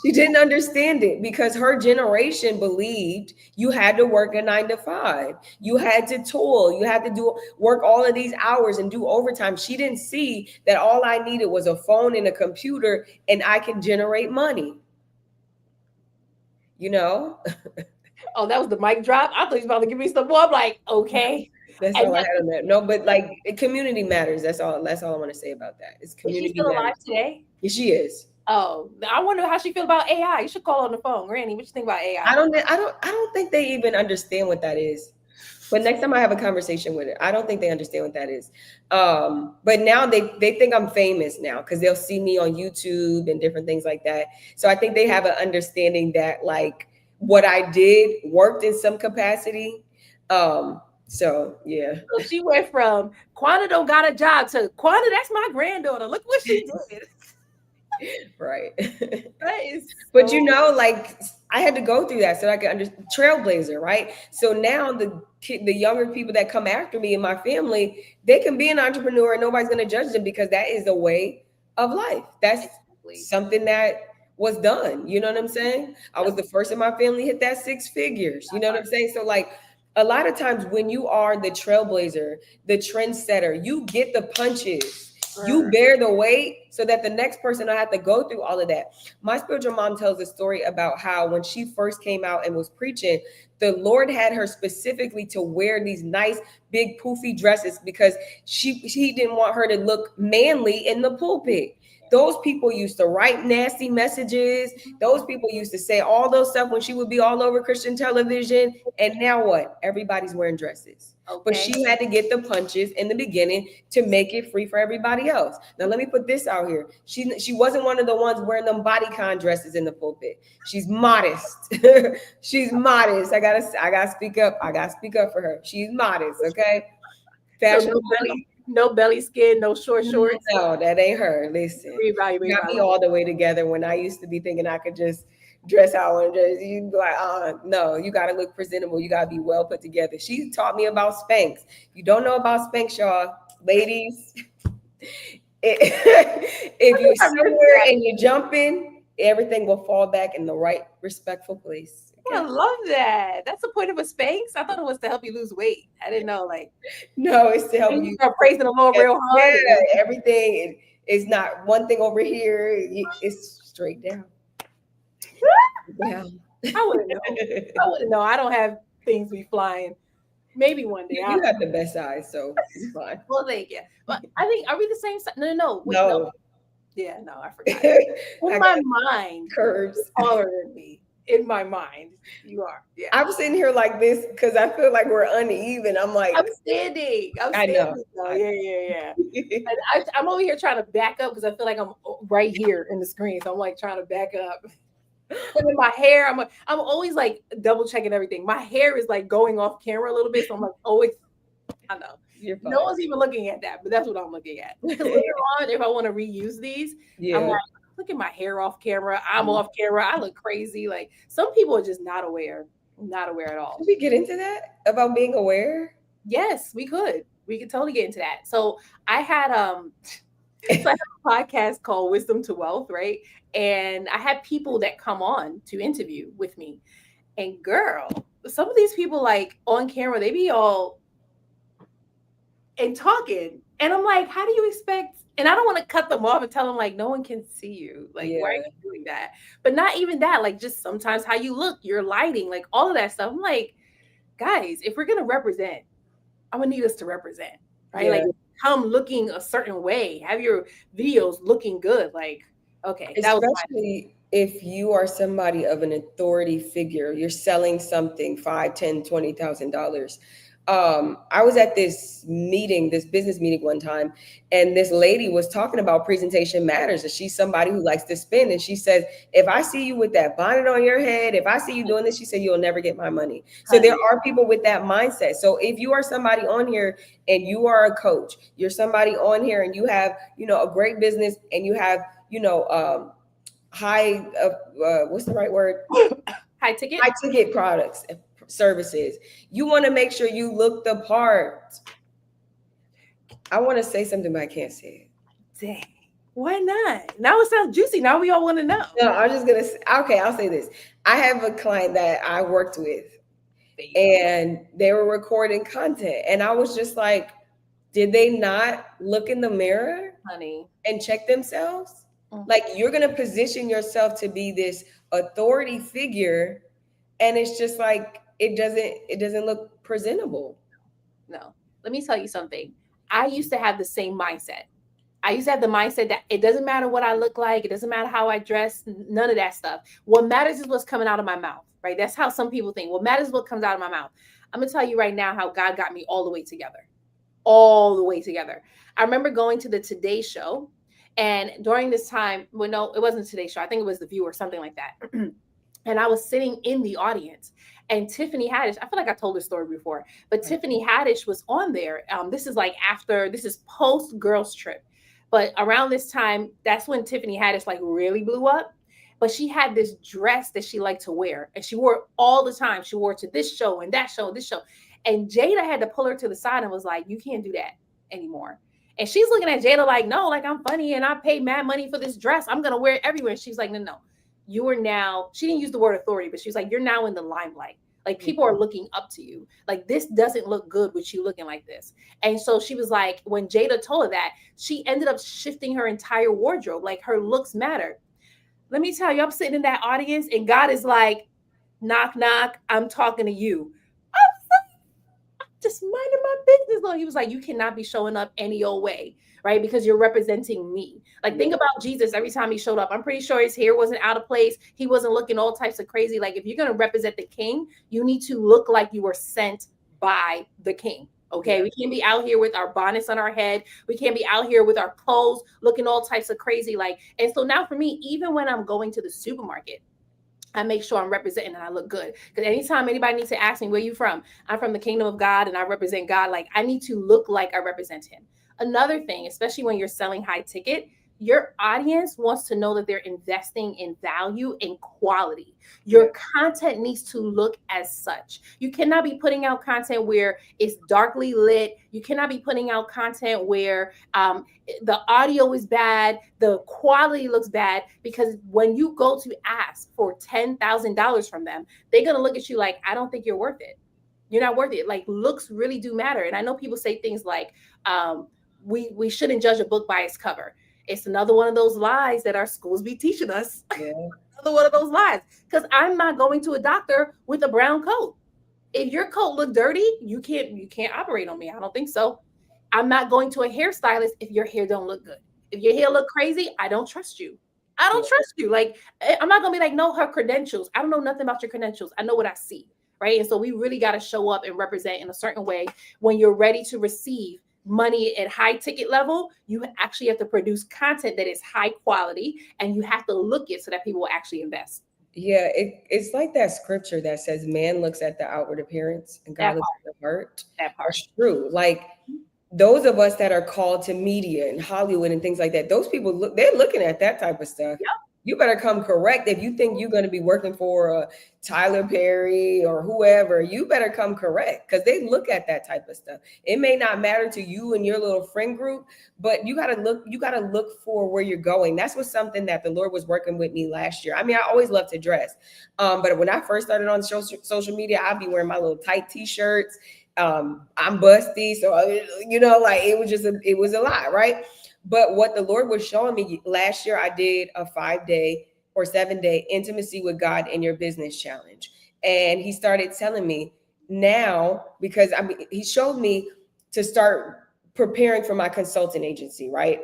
She didn't understand it because her generation believed you had to work a 9 to 5. You had to toil. You had to do work all of these hours and do overtime. She didn't see that all I needed was a phone and a computer and I can generate money. You know, Oh, that was the mic drop. I thought he was about to give me some more. I'm like, okay. that's And all I that, had on that. No, but like community matters. That's all I want to say about that. It's is she community still alive matters. today? Yeah, she is. Oh, I wonder how she feel about AI. You should call on the phone. Granny, what you think about AI? I don't think they even understand what that is. But next time I have a conversation with it, I don't think they understand what that is. But now they think I'm famous now because they'll see me on YouTube and different things like that. So I think they have an understanding that like what I did worked in some capacity. So yeah, So she went from Quanda don't got a job to Quanda, that's my granddaughter. Look what she did. right. That is But so like I had to go through that so I could understand trailblazer, right? So now the younger people that come after me in my family, they can be an entrepreneur and nobody's going to judge them because that is the way of life. That's exactly. something that was done. You know what I'm saying? I Yep. was the first in my family hit that 6 figures. You know what I'm saying? So like a lot of times when you are the trailblazer, the trendsetter, you get the punches. You bear the weight so that the next person don't have to go through all of that. My spiritual mom tells a story about how when she first came out and was preaching, the Lord had her specifically to wear these nice big poofy dresses because he didn't want her to look manly in the pulpit. Those people used to write nasty messages. Those people used to say all those stuff when she would be all over Christian television. And now what? Everybody's wearing dresses. But Okay. she had to get the punches in the beginning to make it free for everybody else. Now let me put this out here. She wasn't one of the ones wearing them bodycon dresses in the pulpit. She's modest. She's modest. I gotta speak up. I gotta speak up for her. She's modest, okay? So Fashionable. no belly skin, no short shorts. No, that ain't her. Listen, got me Reevaluate. all the way together when I used to be thinking I could just dress how I want to dress. You be like, no, you got to look presentable. You got to be well put together. She taught me about Spanx. If you don't know about Spanx, y'all, ladies, if you're I missed somewhere that. and you're jumping, everything will fall back in the right, respectful place. I Okay. love that. That's the point of a Spanx. I thought it was to help you lose weight. I didn't know. Like, No, it's to help and you you. start praising the Lord real hard. Yeah, everything is not one thing over here. It's straight down. Down. I wouldn't know. I wouldn't know. I don't have things be flying. Maybe one day. You have the best eyes, so you're fine. Well, thank you. But I think, are we the same size? No, no, no. Wait, no. No, Yeah, no, I forgot. In I my got mind, curves. you're taller than me. In my mind, you are. Yeah. I'm sitting here like this because I feel like we're uneven. I'm like, I'm standing. I'm I know. standing. Though. Yeah, yeah, yeah. And I'm over here trying to back up because I feel like I'm right here in the screen. So I'm like trying to back up. And then my hair, I'm always like double checking everything. My hair is like going off camera a little bit. So I'm like always, I know. You're fine. No one's even looking at that, but that's what I'm looking at. Because later on, if I want to reuse these, I'm Yeah. like, look at my hair off camera. I'm Mhm. off camera. I look crazy. Like some people are just not aware at all. Should we get into that about being aware? Yes, we could. We could totally get into that. So I had so I have a podcast called Wisdom to Wealth, right? And I had people that come on to interview with me. And girl, some of these people like on camera, they be all and talking. And I'm like, how do you expect? And I don't want to cut them off and tell them like no one can see you. Like, why are Yeah. you doing that? But not even that, like just sometimes how you look, your lighting, like all of that stuff. I'm like, guys, if we're gonna represent, I'm gonna need us to represent, right? Like Yeah. come looking a certain way, have your videos looking good. Like, okay, that was my Especially if you are somebody of an authority figure, you're selling something 5, 10, $20,000. I was at this meeting, this business meeting one time, and this lady was talking about presentation matters. And she's somebody who likes to spin. And she says, if I see you with that bonnet on your head, if I see you doing this, she said, you'll never get my money. So there honey. are people with that mindset. So if you are somebody on here and you are a coach, you're somebody on here and you have, a great business and you have, high, what's the right word? High ticket. High ticket products, services. You want to make sure you look the part. I want to say something, but I can't say it. Dang. Why not? Now it sounds juicy. Now we all want to know. No, I'm just gonna. Okay, I'll say this. I have a client that I worked with, There you go. and they were recording content, and I was just like, did they not look in the mirror Honey. and check themselves? Mm, Like you're gonna position yourself to be this authority figure, and it's just like it doesn't look presentable. no. Let me tell you something. I used to have the same mindset. I used to have the mindset that it doesn't matter what I look like, it doesn't matter how I dress, none of that stuff. What matters is what's coming out of my mouth, right? That's how some people think. What matters is what comes out of my mouth. I'm gonna tell you right now how God got me all the way together. All the way together. I remember going to the Today Show, and during this time, well, no, it wasn't Today Show. I think it was The View or something like that. And I was sitting in the audience, and Tiffany Haddish. I feel like I told this story before, but Tiffany Haddish was on there. This is like after this is post Girls Trip, but around this time, that's when Tiffany Haddish like really blew up. But she had this dress that she liked to wear, and she wore it all the time. She wore it to this show and that show, and this show. And Jada had to pull her to the side and was like, "You can't do that anymore." And she's looking at Jada like, "No, like I'm funny and I paid mad money for this dress. I'm gonna wear it everywhere." She's like, "No, no, you are now." She didn't use the word authority, but she was like, "You're now in the limelight. Like people are looking up to you. Like this doesn't look good with you looking like this." And so she was like, when Jada told her that, she ended up shifting her entire wardrobe. Like her looks matter. Let me tell you, I'm sitting in that audience and God is like, knock, knock, I'm talking to you. Just minding my business. Lord. He was like, you cannot be showing up any old way, right? Because you're representing me. Like, think Yeah. about Jesus every time he showed up. I'm pretty sure his hair wasn't out of place. He wasn't looking all types of crazy. Like, if you're going to represent the king, you need to look like you were sent by the king. Yeah. Okay, we can't be out here with our bonnets on our head. We can't be out here with our clothes looking all types of crazy. Like, and so now for me, even when I'm going to the supermarket, I make sure I'm representing and I look good. Because anytime anybody needs to ask me, where you from? I'm from the kingdom of God and I represent God. Like I need to look like I represent him. Another thing, especially when you're selling high ticket, your audience wants to know that they're investing in value and quality. Yeah. Your content needs to look as such. You cannot be putting out content where it's darkly lit. You cannot be putting out content where the audio is bad, the quality looks bad, because when you go to ask for $10,000 from them, they're going to look at you like, I don't think you're worth it. You're not worth it. Like looks really do matter. And I know people say things like, we shouldn't judge a book by its cover. It's another one of those lies that our schools be teaching us. Yeah. Another one of those lies. Because I'm not going to a doctor with a brown coat. If your coat look dirty, you can't operate on me. I don't think so. I'm not going to a hairstylist if your hair don't look good. If your hair look crazy, I don't trust you. I Yeah. don't trust you. Like I'm not gonna be like, no, her credentials. I don't know nothing about your credentials. I know what I see, right? And so we really got to show up and represent in a certain way. When you're ready to receive money at high ticket level, you actually have to produce content that is high quality, and you have to look it so that people will actually invest. Yeah, it's like that scripture that says man looks at the outward appearance and God That looks part. at the heart. That part. That's true. Like those of us that are called to media and Hollywood and things like that, those people they're looking at that type of stuff. Yep. You better come correct. If you think you're going to be working for Tyler Perry or whoever, you better come correct because they look at that type of stuff. It may not matter to you and your little friend group, but you got to look for where you're going. That's was something that the Lord was working with me last year. I mean, I always love to dress. But when I first started on social media, I'd be wearing my little tight t-shirts. I'm busty, so like it was a lot, right? But what the Lord was showing me last year, I did a 5 day or 7 day intimacy with God in your business challenge. And he started telling me now, because I mean, he showed me to start preparing for my consulting agency, right?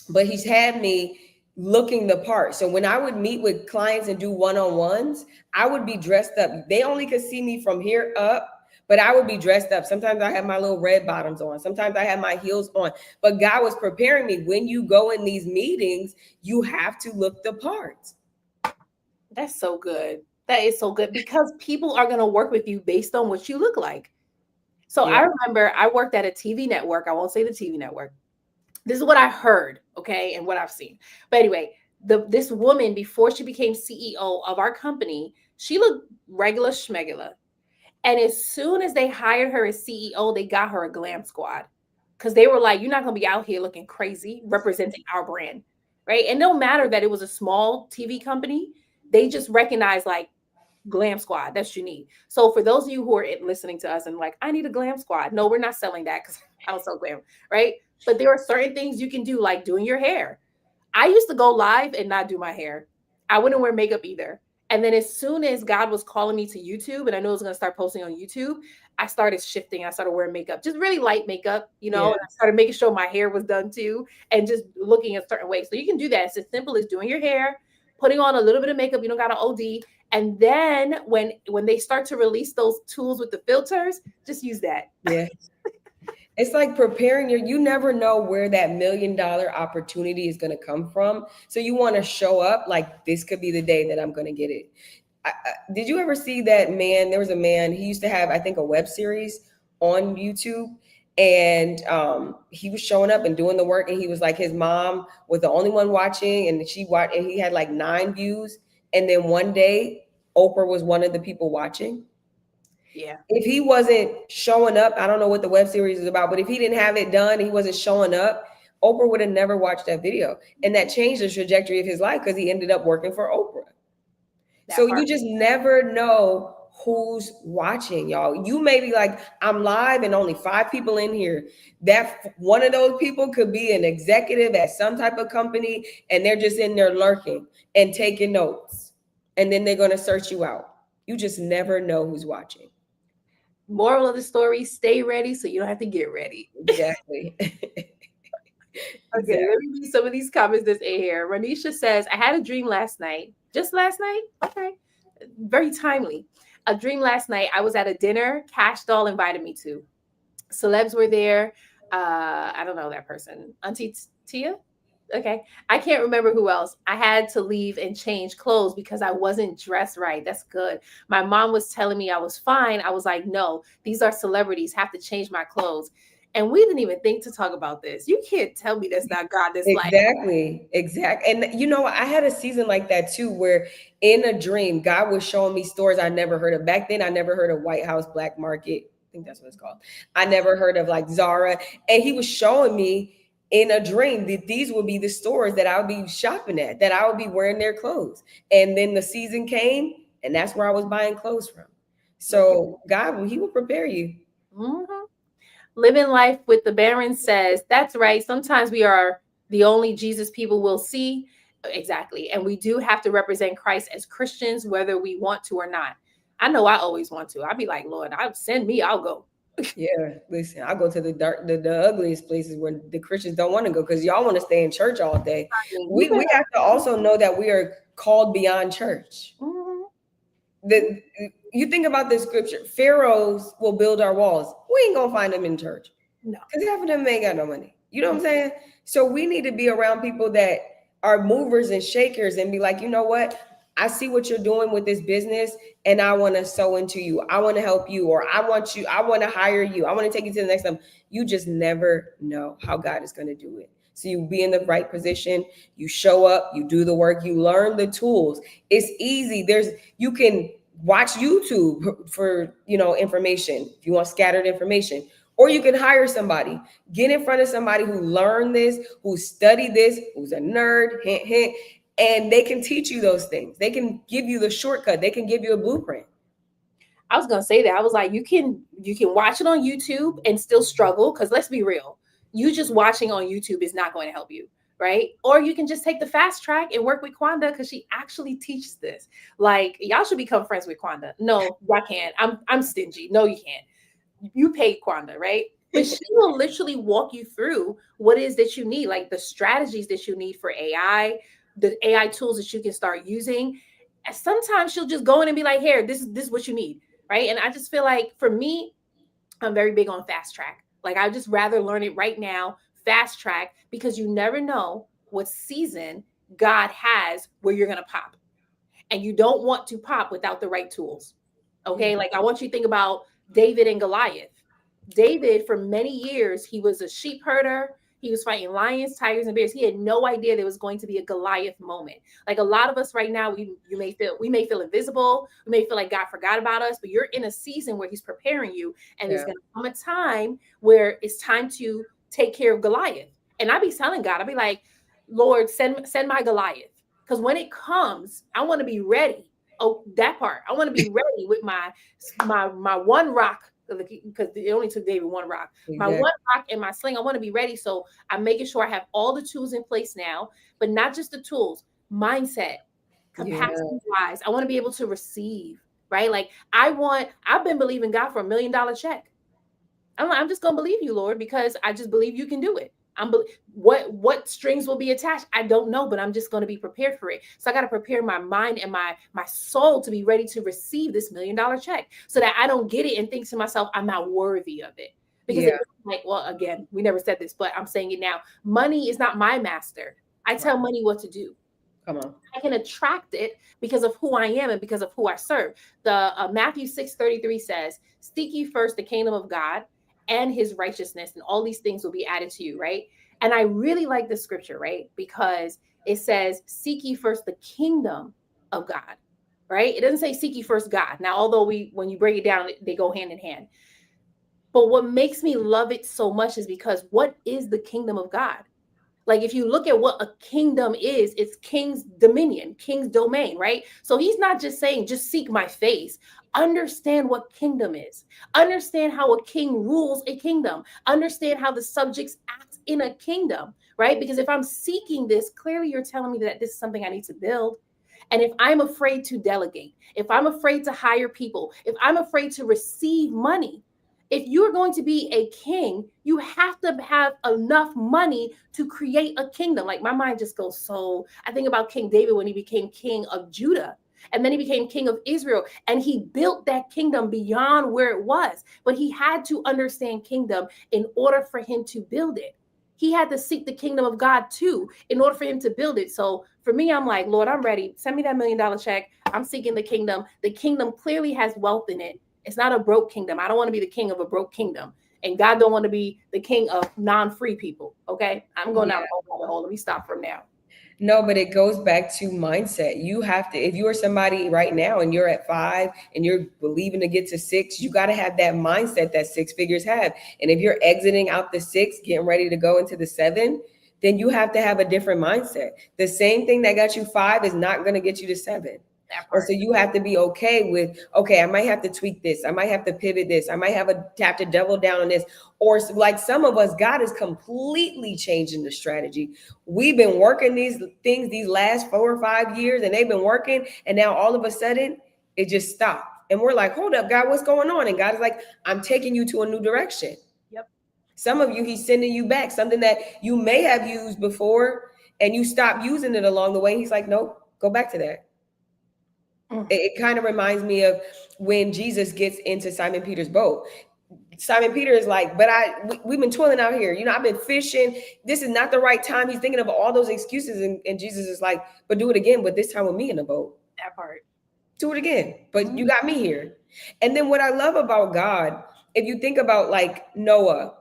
But he's had me looking the part. So when I would meet with clients and do one-on-ones, I would be dressed up. They only could see me from here up, but I would be dressed up. Sometimes I have my little red bottoms on. Sometimes I have my heels on. But God was preparing me. When you go in these meetings, you have to look the part. That's so good. That is so good because people are going to work with you based on what you look like. So Yeah. I remember I worked at a TV network. I won't say the TV network. This is what I heard, okay, and what I've seen. But anyway, this woman before she became CEO of our company, she looked regular schmegula. And as soon as they hired her as CEO, they got her a glam squad because they were like, "You're not gonna be out here looking crazy representing our brand, right?" And no matter that it was a small TV company, they just recognized like glam squad. That's what you need. So for those of you who are listening to us and like, I need a glam squad. No, we're not selling that because I don't sell glam, right? But there are certain things you can do, like doing your hair. I used to go live and not do my hair. I wouldn't wear makeup either. And then as soon as God was calling me to YouTube and I knew I was going to start posting on YouTube, I started shifting. I started wearing makeup, just really light makeup, Yeah. and I started making sure my hair was done too and just looking a certain way. So you can do that. It's as simple as doing your hair, putting on a little bit of makeup. You don't got to OD. And then when they start to release those tools with the filters, just use that. Yeah. It's like preparing you never know where that $1 million opportunity is going to come from. So you want to show up like this could be the day that I'm going to get it. Did you ever see that man? There was a man, he used to have, I think, a web series on YouTube. And he was showing up and doing the work. And he was like, his mom was the only one watching. And she watched, and he had like 9 views. And then one day, Oprah was one of the people watching. Yeah. If he wasn't showing up, I don't know what the web series is about, but if he didn't have it done, he wasn't showing up, Oprah would have never watched that video. And that changed the trajectory of his life because he ended up working for Oprah. That So part. you just never know who's watching, y'all. You may be like, I'm live and only 5 people in here. That one of those people could be an executive at some type of company and they're just in there lurking and taking notes. And then they're going to search you out. You just never know who's watching. Moral of the story, stay ready so you don't have to get ready. Exactly. Okay, Exactly. let me read some of these comments that's in here. Ranisha says, I had a dream last night. Just last night? Okay. Very timely. A dream last night. I was at a dinner Cash Doll invited me to. Celebs were there. I don't know that person. Auntie Tia? Okay. I can't remember who else. I had to leave and change clothes because I wasn't dressed right. That's good. My mom was telling me I was fine. I was like, no, these are celebrities. Have to change my clothes. And we didn't even think to talk about this. You can't tell me that's not God. That's like, Exactly. Exactly. And you know, I had a season like that too, where in a dream, God was showing me stores I never heard of. Back then, I never heard of White House Black Market. I think that's what it's called. I never heard of like Zara. And he was showing me in a dream that these would be the stores that I would be shopping at, that I would be wearing their clothes. And then the season came, and that's where I was buying clothes from. look at So God, he will prepare you. mhm. Living life with the Baron says, that's right. Sometimes we are the only Jesus people will see. Exactly. And we do have to represent Christ as Christians, whether we want to or not. I know I always want to. I'd be like, Lord, send me, I'll go. Yeah, listen, I go to the dark, the ugliest places where the Christians don't want to go because y'all want to stay in church all day. I mean, you We have to better. also know that we are called beyond church. Mhm. The You think about this scripture, pharaohs will build our walls. We ain't gonna find them in church No. because half of them ain't got no money. You know what I'm saying? So we need to be around people that are movers and shakers and be like, you know what? I see what you're doing with this business and I want to sow into you. I want to help you, or I want to hire you. I want to take you to the next level. You just never know how God is going to do it. So you be in the right position, you show up, you do the work, you learn the tools. It's easy. You can watch YouTube for, information if you want scattered information, or you can hire somebody. Get in front of somebody who learned this, who studied this, who's a nerd, hint, hint, and they can teach you those things. They can give you the shortcut. They can give you a blueprint. I was gonna say that. I was like, you can watch it on YouTube and still struggle because let's be real, you just watching on YouTube is not going to help you, right? Or you can just take the fast track and work with Kwanda because she actually teaches this. Like y'all should become friends with Kwanda. No, y'all can't. I'm stingy. No, you can't. You paid Kwanda, right? but she will literally walk you through what it is that you need, like the strategies that you need for AI, the AI tools that you can start using. And sometimes she'll just go in and be like, here, this is what you need. Right. And I just feel like for me, I'm very big on fast track. Like I just rather learn it right now, fast track, because you never know what season God has where you're gonna pop. And you don't want to pop without the right tools. Yeah. Okay. Like I want you to think about David and Goliath. David, for many years, he was a sheep herder. He was fighting lions, tigers, and bears. He had no idea there was going to be a Goliath moment. Like a lot of us right now, we may feel invisible. We may feel like God forgot about us, but you're in a season where He's preparing you, and there's Yeah. going to come a time where it's time to take care of Goliath. And I be telling God, I be like, Lord, send my Goliath, because when it comes, I want to be ready. Oh, that part. I want to be ready with my one rock, because it only took David one rock. My Exactly. one rock and my sling. I want to be ready. So I'm making sure I have all the tools in place now, but not just the tools, mindset, Yeah. capacity wise. I want to be able to receive, right? Like I've been believing God for $1 million check. I'm just gonna believe you, Lord, because I just believe you can do it. What strings will be attached, I don't know, but I'm just going to be prepared for it. So I got to prepare my mind and my soul to be ready to receive this $1 million check, so that I don't get it and think to myself I'm not worthy of it. Because Yeah. it, like, well, again, we never said this, but I'm saying it now. Money is not my master. I Right. tell money what to do. Come on. I can attract it because of who I am and because of who I serve. The Matthew 6:33 says, "Seek ye first the kingdom of God and His righteousness, and all these things will be added to you." Right? And I really like this scripture, right? Because it says, "Seek ye first the kingdom of God." Right? It doesn't say seek ye first God. Now, although when you break it down, they go hand in hand. But what makes me love it so much is because what is the kingdom of God? Like if you look at what a kingdom is, it's king's dominion, king's domain, right? So he's not just saying, just seek my face. Understand what kingdom is. Understand how a king rules a kingdom. Understand how the subjects act in a kingdom, right? Because if I'm seeking this, clearly you're telling me that this is something I need to build. And if I'm afraid to delegate, if I'm afraid to hire people, if I'm afraid to receive money, if you're going to be a king, you have to have enough money to create a kingdom. Like my mind just goes so. I think about King David when he became king of Judah. And then he became king of Israel. And he built that kingdom beyond where it was. But he had to understand kingdom in order for him to build it. He had to seek the kingdom of God too in order for him to build it. So for me, I'm like, Lord, I'm ready. Send me that $1 million check. I'm seeking the kingdom. The kingdom clearly has wealth in it. It's not a broke kingdom. I don't want to be the king of a broke kingdom. And God don't want to be the king of non-free people. Okay. I'm going down Yeah. a whole rabbit hole. Let me stop from now. No, but it goes back to mindset. You have to, if you are somebody right now and you're at five and you're believing to get to six, you got to have that mindset that six figures have. And if you're exiting out the six, getting ready to go into the seven, then you have to have a different mindset. The same thing that got you five is not going to get you to seven. That And part. so you have to be okay with, okay, I might have to tweak this. I might have to pivot this. I might have to double down on this. Or like some of us, God is completely changing the strategy. We've been working these things these last 4 or 5 years, and they've been working. And now all of a sudden, it just stopped. And we're like, hold up, God, what's going on? And God is like, I'm taking you to a new direction. Yep. Some of you, He's sending you back something that you may have used before and you stopped using it along the way. He's like, nope, go back to that. Mm. It kind of reminds me of when Jesus gets into Simon Peter's boat. Simon Peter is like, but we've been toiling out here. I've been fishing. This is not the right time. He's thinking of all those excuses. And Jesus is like, but do it again, but this time with me in the boat. That part. Do it again. But Mm. you got me here. And then what I love about God, if you think about like Noah,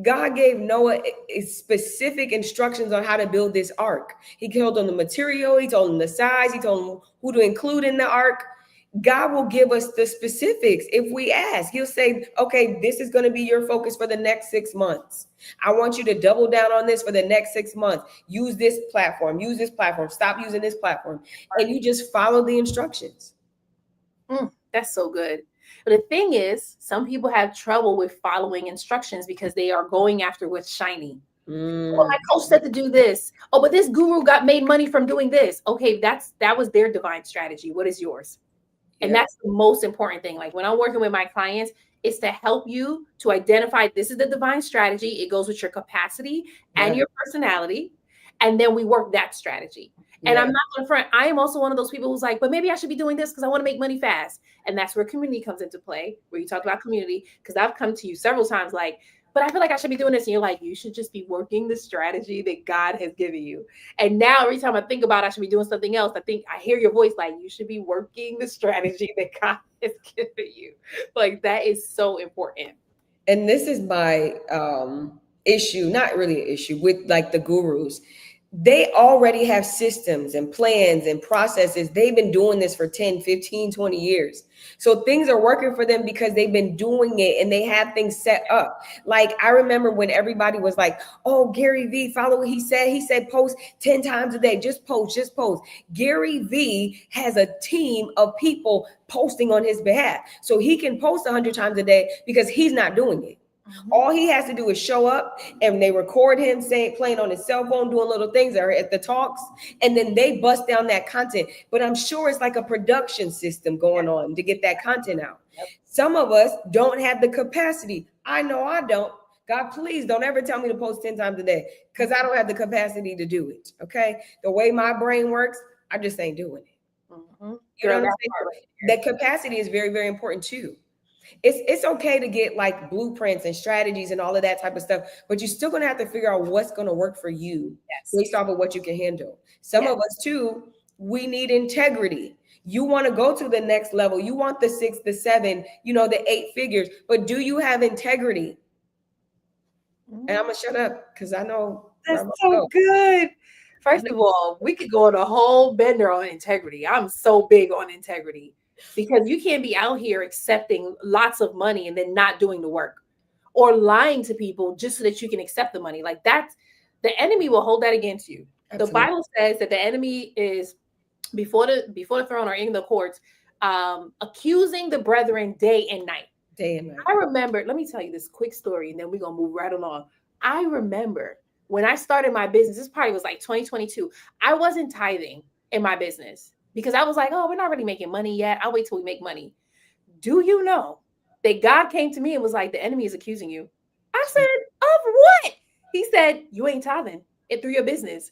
God gave Noah specific instructions on how to build this ark. He told him the material, he told him the size, he told him who to include in the ark. God will give us the specifics if we ask. He'll say, okay, this is going to be your focus for the next 6 months. I want you to double down on this for the next 6 months. Use this platform, stop using this platform. And you just follow the instructions. That's so good. But the thing is, some people have trouble with following instructions because they are going after what's shiny. Oh, Mm, my coach said to do this. Oh, but this guru got made money from doing this. Okay, that was their divine strategy. What is yours? And yeah. that's the most important thing. Like when I'm working with my clients, is to help you to identify this is the divine strategy. It goes with your capacity and Yeah. your personality. And then we work that strategy. And I'm Yeah. not going to front. I am also one of those people who's like, but maybe I should be doing this because I want to make money fast. And that's where community comes into play, where you talked about community. Because I've come to you several times like, but I feel like I should be doing this. And you're like, you should just be working the strategy that God has given you. And now every time I think about I should be doing something else, I think I hear your voice like, you should be working the strategy that God has given you. Like that is so important. And this is my issue, not really an issue with like the gurus. They already have systems and plans and processes. They've been doing this for 10, 15, 20 years. So things are working for them because they've been doing it and they have things set up. Like I remember when everybody was like, oh, Gary V, follow what he said. He said post 10 times a day. Just post, just post. Gary V has a team of people posting on his behalf. So he can post 100 times a day because he's not doing it. All he has to do is show up and they record him saying, playing on his cell phone, doing little things or at the talks, and then they bust down that content. But I'm sure it's like a production system going on to get that content out. Yep. Some of us don't have the capacity. I know I don't. God, please don't ever tell me to post 10 times a day because I don't have the capacity to do it. Okay. The way my brain works, I just ain't doing it. Mm-hmm. You know Girl, what I'm that saying? part right That capacity is very, very important too. It's okay to get like blueprints and strategies and all of that type of stuff, but you're still gonna have to figure out what's gonna work for you yes. based off of what you can handle. Some Yes. of us too, we need integrity. You want to go to the next level. You want the 6, the 7, the 8 figures, but do you have integrity? And I'm gonna shut up because I know where That's I'm gonna so go. good. First of all, we could go on a whole bender on integrity. I'm so big on integrity because you can't be out here accepting lots of money and then not doing the work or lying to people just so that you can accept the money. Like that's the enemy will hold that against you. The Absolutely. Bible says that the enemy is before the throne or in the courts, accusing the brethren day and night. Day and night. I remember, let me tell you this quick story and then we're going to move right along. I remember when I started my business, this party was like 2022. I wasn't tithing in my business because I was like, oh, we're not really making money yet. I'll wait till we make money. Do you know that God came to me and was like, the enemy is accusing you? I said, of what? He said, you ain't tithing it through your business.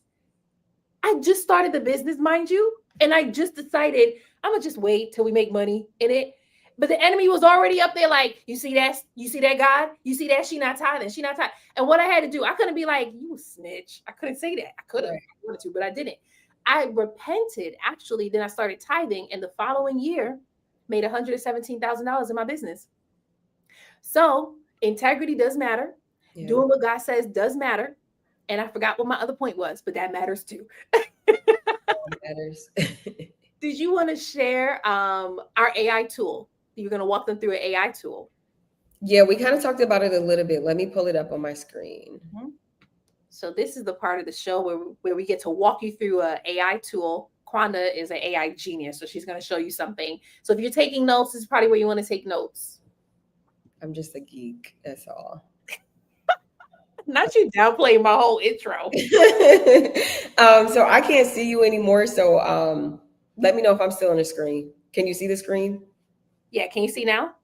I just started the business, mind you, and I just decided I'm gonna just wait till we make money in it. But the enemy was already up there, like, you see that, God, you see that, she not tithing, she not tithing. And what I had to do, I couldn't be like, you snitch. I couldn't say that. I could have, Right. I wanted to, but I didn't. I repented actually. Then I started tithing, and the following year, made $117,000 in my business. So integrity does matter. Yeah. Doing what God says does matter. And I forgot what my other point was, but that matters too. Matters. Did you want to share our AI tool? You're going to walk them through an AI tool. Yeah, we kind of talked about it a little bit. Let me pull it up on my screen. Mhm. So this is the part of the show where we get to walk you through an AI tool. Quanda is an AI genius, so she's going to show you something. So if you're taking notes, this is probably where you want to take notes. I'm just a geek. That's all. Not you downplaying my whole intro. So I can't see you anymore. So let me know if I'm still on the screen. Can you see the screen? Yeah, can you see now?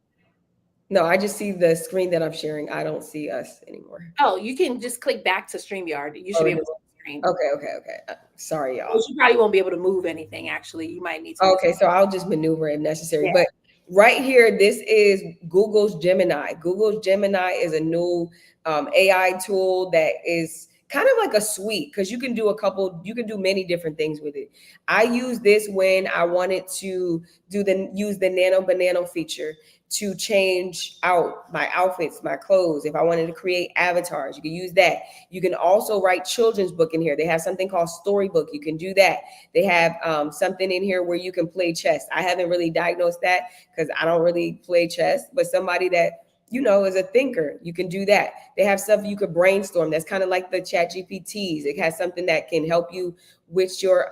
No, I just see the screen that I'm sharing. I don't see us anymore. Oh, you can just click back to StreamYard. You should Oh, be it able is. to see the screen. Okay. Sorry, But y'all. you probably won't be able to move anything, actually. You might need to move. Okay, so I'll just maneuver if necessary. Yeah. But right here, this is Google's Gemini. Google's Gemini is a new AI tool that is kind of like a suite because you can do many different things with it. I use this when I wanted to use the nano banana feature to change out my outfits, my clothes. If I wanted to create avatars, you can use that. You can also write children's book in here. They have something called Storybook. You can do that. They have something in here where you can play chess. I haven't really diagnosed that because I don't really play chess, but somebody that is a thinker, you can do that. They have stuff you could brainstorm. That's kind of like the Chat GPTs. It has something that can help you with your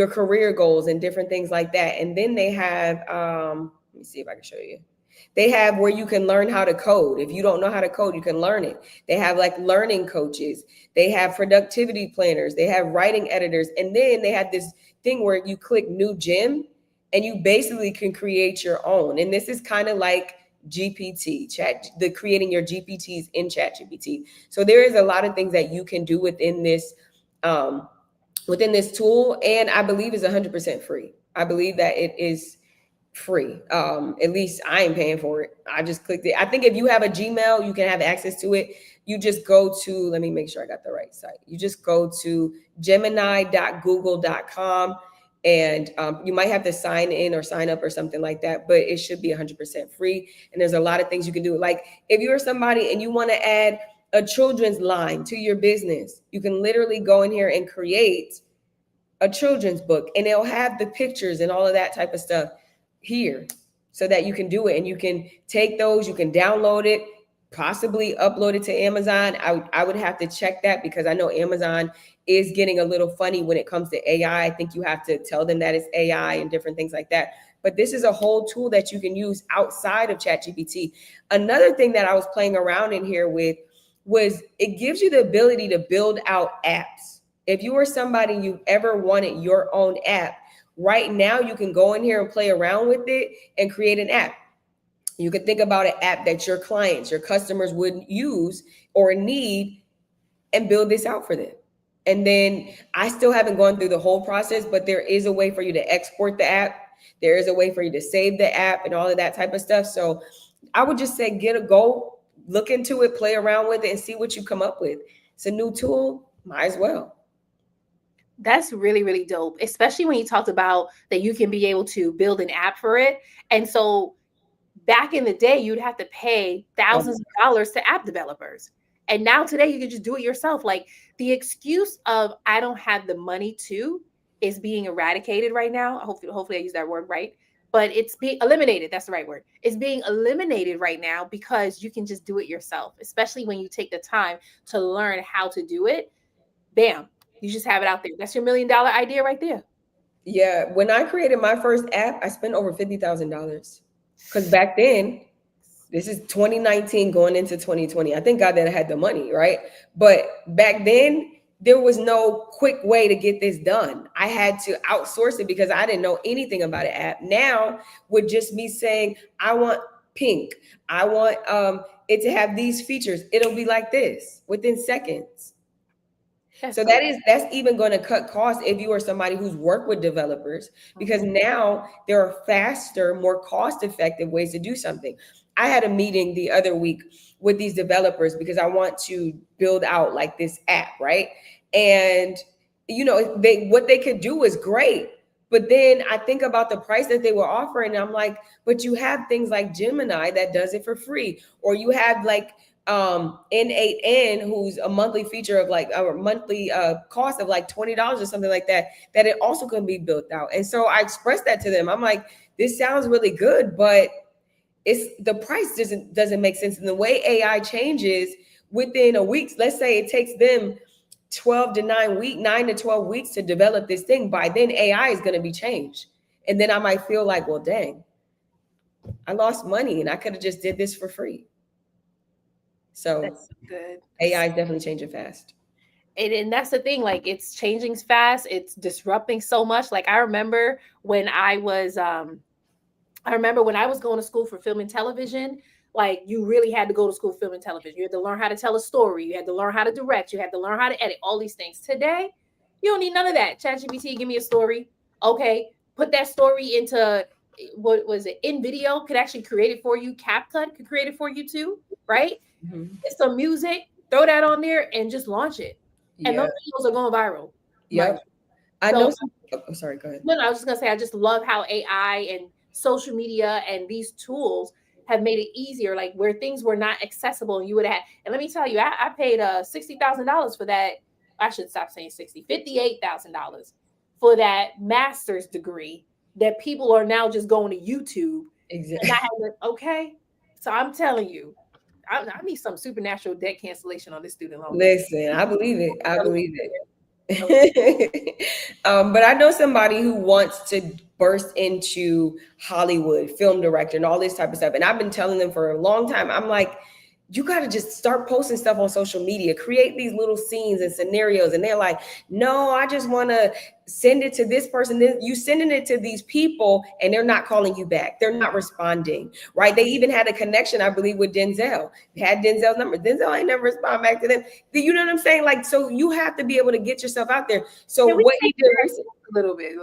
career goals and different things like that. And then they have let me see if I can show you. They have where you can learn how to code. If you don't know how to code, you can learn it. They have like learning coaches. They have productivity planners. They have writing editors. And then they have this thing where you click new gem and you basically can create your own. And this is kind of like GPT, the creating your GPTs in Chat GPT. So there is a lot of things that you can do um, within this tool, and I believe is 100% free. I believe that it is free. At least I am paying for it. I just clicked it. I think if you have a Gmail, you can have access to it. You just go to, let me make sure I got the right site. You just go to gemini.google.com, and you might have to sign in or sign up or something like that, but it should be 100% free. And there's a lot of things you can do. Like if you're somebody and you want to add a children's line to your business, you can literally go in here and create a children's book, and it'll have the pictures and all of that type of stuff here so that you can do it. And you can take those, you can download it, possibly upload it to Amazon. I would have to check that because I know Amazon is getting a little funny when it comes to AI. I think you have to tell them that it's AI and different things like that. But this is a whole tool that you can use outside of ChatGPT. Another thing that I was playing around in here with was it gives you the ability to build out apps. If you are somebody you ever wanted your own app, right now you can go in here and play around with it and create an app. You could think about an app that your clients, your customers would use or need, and build this out for them. And then I still haven't gone through the whole process, but there is a way for you to export the app. There is a way for you to save the app and all of that type of stuff. So I would just say go, look into it, play around with it, and see what you come up with. It's a new tool, might as well. That's really, really dope, especially when you talked about that you can be able to build an app for it. And so back in the day, you'd have to pay thousands of dollars to app developers. And now today, you can just do it yourself. Like the excuse of I don't have the money to is being eradicated right now. Hopefully I use that word right. But it's being eliminated. That's the right word. It's being eliminated right now because you can just do it yourself, especially when you take the time to learn how to do it. Bam, you just have it out there. That's your $1 million idea right there. Yeah, when I created my first app, I spent over $50,000 because back then, this is 2019 going into 2020. I thank God that I had the money, right? But back then, there was no quick way to get this done. I had to outsource it because I didn't know anything about an app. Now, with just me saying, I want pink, I want it to have these features, it'll be like this within seconds. So that's even going to cut costs if you are somebody who's worked with developers, because now there are faster, more cost-effective ways to do something. I had a meeting the other week with these developers because I want to build out like this app, right? And what they could do is great. But then I think about the price that they were offering, and I'm like, but you have things like Gemini that does it for free, or you have like N8N, who's a monthly feature of like a monthly cost of like $20 or something like that, that it also can be built out. And so I expressed that to them. I'm like, this sounds really good, but the price doesn't make sense. And the way AI changes within a week, let's say it takes them 9 to 12 weeks to develop this thing. By then AI is going to be changed. And then I might feel like, well, dang, I lost money and I could have just did this for free. So that's good. AI is definitely changing fast. And that's the thing, like it's changing fast, it's disrupting so much. Like I remember when I was going to school for film and television, like you really had to go to school for film and television. You had to learn how to tell a story, you had to learn how to direct, you had to learn how to edit, all these things. Today, you don't need none of that. ChatGPT, give me a story. Okay, put that story into what was it? In video could actually create it for you. CapCut could create it for you too, right? Mm-hmm. Some music, throw that on there and just launch it. And Yeah. those videos are going viral. Yep. I know. I'm sorry. Go ahead. No, I was just gonna say I just love how AI and social media and these tools have made it easier, like where things were not accessible and you would have. And let me tell you, I paid $60,000 for that. I should stop saying 60, $58,000 for that master's degree that people are now just going to YouTube. Exactly. And okay. So I'm telling you, I need some supernatural debt cancellation on this student loan. Listen, I believe it. I believe it. But I know somebody who wants to burst into Hollywood, film director, and all this type of stuff. And I've been telling them for a long time. I'm like, you got to just start posting stuff on social media, create these little scenes and scenarios. And they're like, no, I just want to send it to this person. Then you sending it to these people and they're not calling you back. They're not responding, right? They even had a connection, I believe, with Denzel. They had Denzel's number. Denzel ain't never respond back to them. You know what I'm saying? Like, so you have to be able to get yourself out there. So Can we what he take did that recently, a little bit?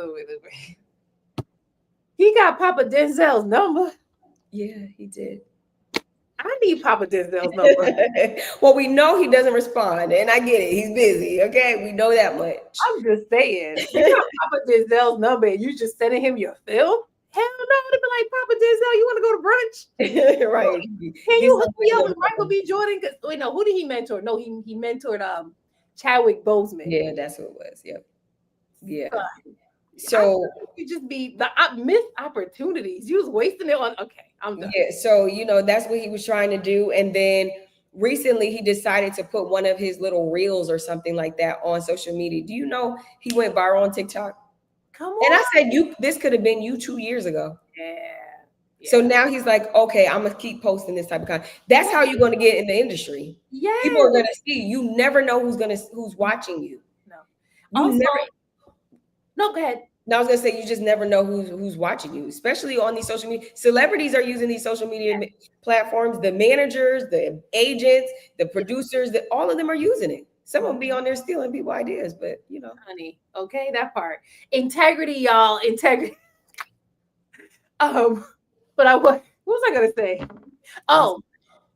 He got Papa Denzel's number. yeah, he did. I need Papa Denzel's number. Well, we know he doesn't respond, and I get it. He's busy. Okay, we know that much. I'm just saying, you got Papa Denzel's number and you just sending him your film? Hell no, to be like, Papa Denzel, you want to go to brunch? Right. Can He's you hook me always up on with the Michael phone. B. Jordan? Cause wait, no, who did he mentor? No, he mentored Chadwick Boseman. Yeah, that's what it was. Yep. Yeah. Son, I So you just be the missed opportunities. You was wasting it on. Okay, I'm done. yeah, so that's what he was trying to do, and then recently he decided to put one of his little reels or something like that on social media. Do you know he went viral on TikTok? Come And I on. said, you this could have been you 2 years ago. Yeah, So yeah. now he's like, okay, I'm gonna keep posting this type of content. That's how you're gonna get in the industry. People Yes. are gonna see. You never know who's watching you. No. You Also, never. no, go ahead. Now I was gonna say you just never know who's watching you, especially on these social media. Celebrities are using these social media platforms. The managers, the agents, the Yeah, producers, that all of them are using it. Some of them be on there stealing people ideas, but honey. Okay, that part. Integrity, y'all. Integrity. Um, but what was I gonna say? that's Oh,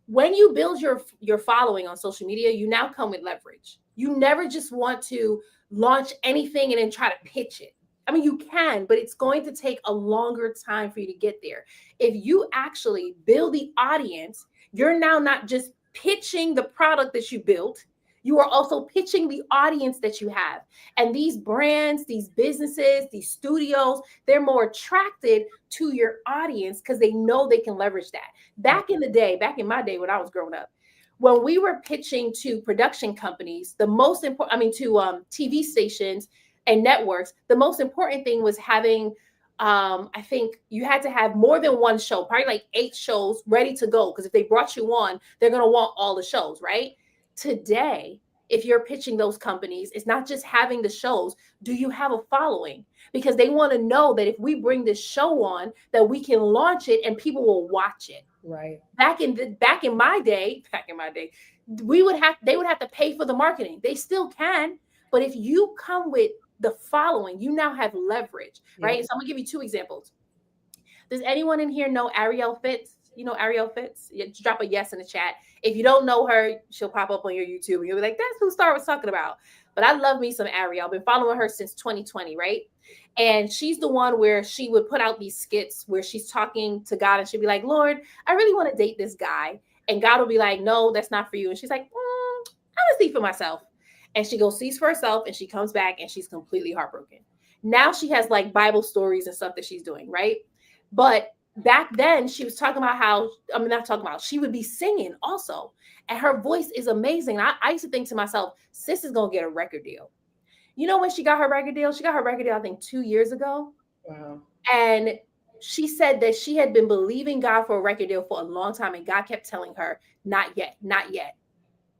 when you build your following on social media, you now come with leverage. You never just want to launch anything and then try to pitch it. I mean, you can, but it's going to take a longer time for you to get there. If you actually build the audience, you're now not just pitching the product that you built, you are also pitching the audience that you have. And these brands, these businesses, these studios, they're more attracted to your audience because they know they can leverage that. right. Back in the day, back in my day when I was growing up, when we were pitching to production companies, the most important, I mean, to TV stations and networks, the most important thing was having, I think you had to have more than one show, probably like 8 shows ready to go. Because if they brought you on, they're going to want all the shows, right? Today, if you're pitching those companies, it's not just having the shows. Do you have a following? Because they want to know that if we bring this show on, that we can launch it and people will watch it. Right. Back in my day, they would have to pay for the marketing. They still can, but if you come with the following, you now have leverage, Yeah. right? So I'm gonna give you 2 examples. Does anyone in here know Ariel Fitz? You know Ariel Fitz? Yeah, just drop a yes in the chat. If you don't know her, she'll pop up on your YouTube and you'll be like, that's who Star was talking about. But I love me some Ariel. I've been following her since 2020, right? And she's the one where she would put out these skits where she's talking to God and she'd be like, Lord, I really want to date this guy. And God will be like, no, that's not for you. And she's like, I'm gonna see for myself. And she goes, sees for herself, and she comes back and she's completely heartbroken. Now she has like Bible stories and stuff that she's doing, right? But back then she was talking about how, I mean, not talking about, she would be singing also. And her voice is amazing. I used to think to myself, sis is gonna get a record deal. You know when she got her record deal? She got her record deal, I think 2 years ago. Wow. And she said that she had been believing God for a record deal for a long time, and God kept telling her, not yet, not yet.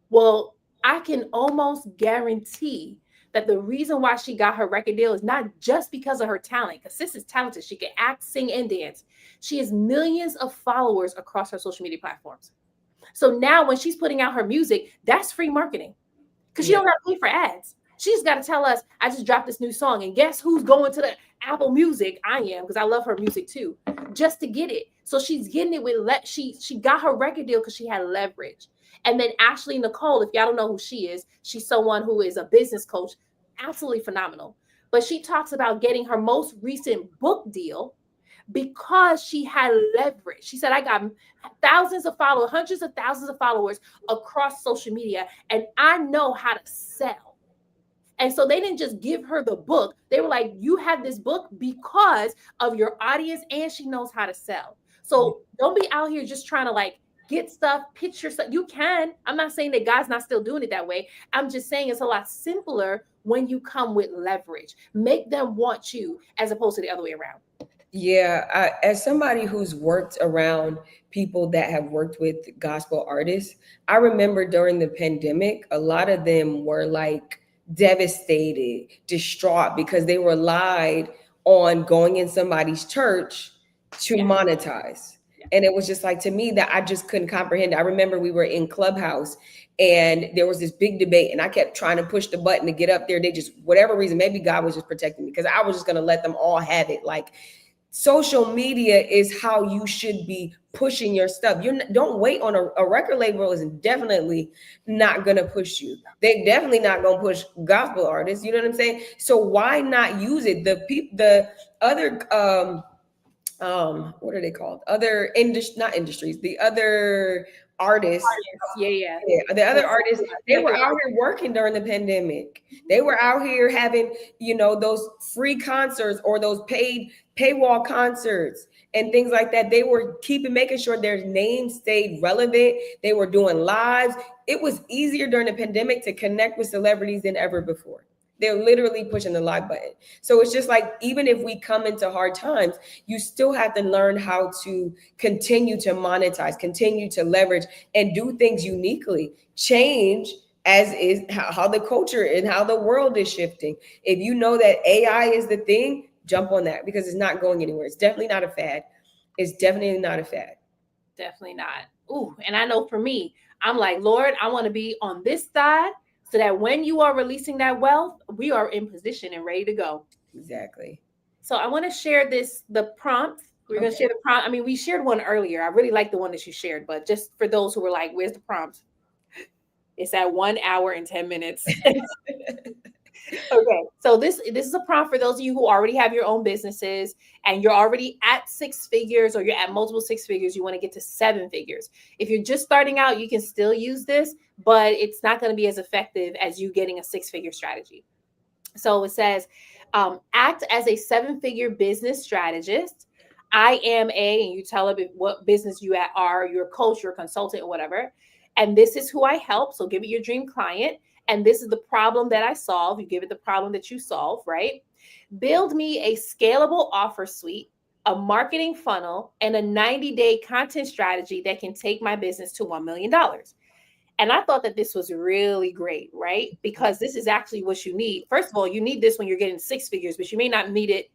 Well, I can almost guarantee that the reason why she got her record deal is not just because of her talent, because sis is talented. She can act, sing, and dance. She has millions of followers across her social media platforms. So now when she's putting out her music, that's free marketing because she Yeah. don't got to pay for ads. She's got to tell us, I just dropped this new song. And guess who's going to the Apple Music? I am, because I love her music too, just to get it. So she's getting it with she got her record deal because she had leverage. And then Ashley Nicole, if y'all don't know who she is, she's someone who is a business coach, absolutely phenomenal. But she talks about getting her most recent book deal because she had leverage. She said, I got thousands of followers, hundreds of thousands of followers across social media, and I know how to sell. And so they didn't just give her the book. They were like, you have this book because of your audience, and she knows how to sell. Yeah. So don't be out here just trying to like get stuff, pitch yourself. You can. I'm not saying that God's not still doing it that way. I'm just saying it's a lot simpler when you come with leverage. Make them want you as opposed to the other way around. Yeah, as somebody who's worked around people that have worked with gospel artists, I remember during the pandemic, a lot of them were like devastated, distraught because they relied on going in somebody's church to Yeah. monetize. Yeah. And it was just like to me that I just couldn't comprehend. I remember we were in Clubhouse and there was this big debate, and I kept trying to push the button to get up there. They just, whatever reason, maybe God was just protecting me because I was just going to let them all have it. Like, social media is how you should be pushing your stuff. Don't wait on a record label is definitely not gonna push you. They definitely not gonna push gospel artists. You know what I'm saying? So why not use it? The other what are they called? Other not industries, the other artists, Artists. Yeah, yeah. yeah, the other artists, they were Secular out artists. here working during the pandemic. They were out here having, those free concerts or those paid paywall concerts and things like that. They were making sure their name stayed relevant. They were doing lives. It was easier during the pandemic to connect with celebrities than ever before. They're literally pushing the live button. So it's just like, even if we come into hard times, you still have to learn how to continue to monetize, continue to leverage, and do things uniquely. Change as is how the culture and how the world is shifting. If you know that AI is the thing, jump on that because it's not going anywhere. It's definitely not a fad. It's definitely not a fad. Definitely not. Ooh, and I know for me, I'm like, Lord, I want to be on this side so that when you are releasing that wealth, we are in position and ready to go. Exactly. So I want to share the prompt. We're going to Okay. share the prompt. I mean, we shared one earlier. I really like the one that you shared, but just for those who were like, where's the prompt? It's at 1 hour and 10 minutes. Okay. So this is a prompt for those of you who already have your own businesses and you're already at six figures or you're at multiple six figures, you want to get to seven figures. If you're just starting out, you can still use this, but it's not going to be as effective as you getting a six-figure strategy. So it says, act as a seven-figure business strategist. I am and you tell them what business you are, your coach, your consultant, or whatever. And this is who I help. So give it your dream client. And this is the problem that I solve. You give it the problem that you solve, right? Build me a scalable offer suite, a marketing funnel, and a 90-day content strategy that can take my business to $1 million. And I thought that this was really great, right? Because this is actually what you need. First of all, you need this when you're getting six figures, but you may not need it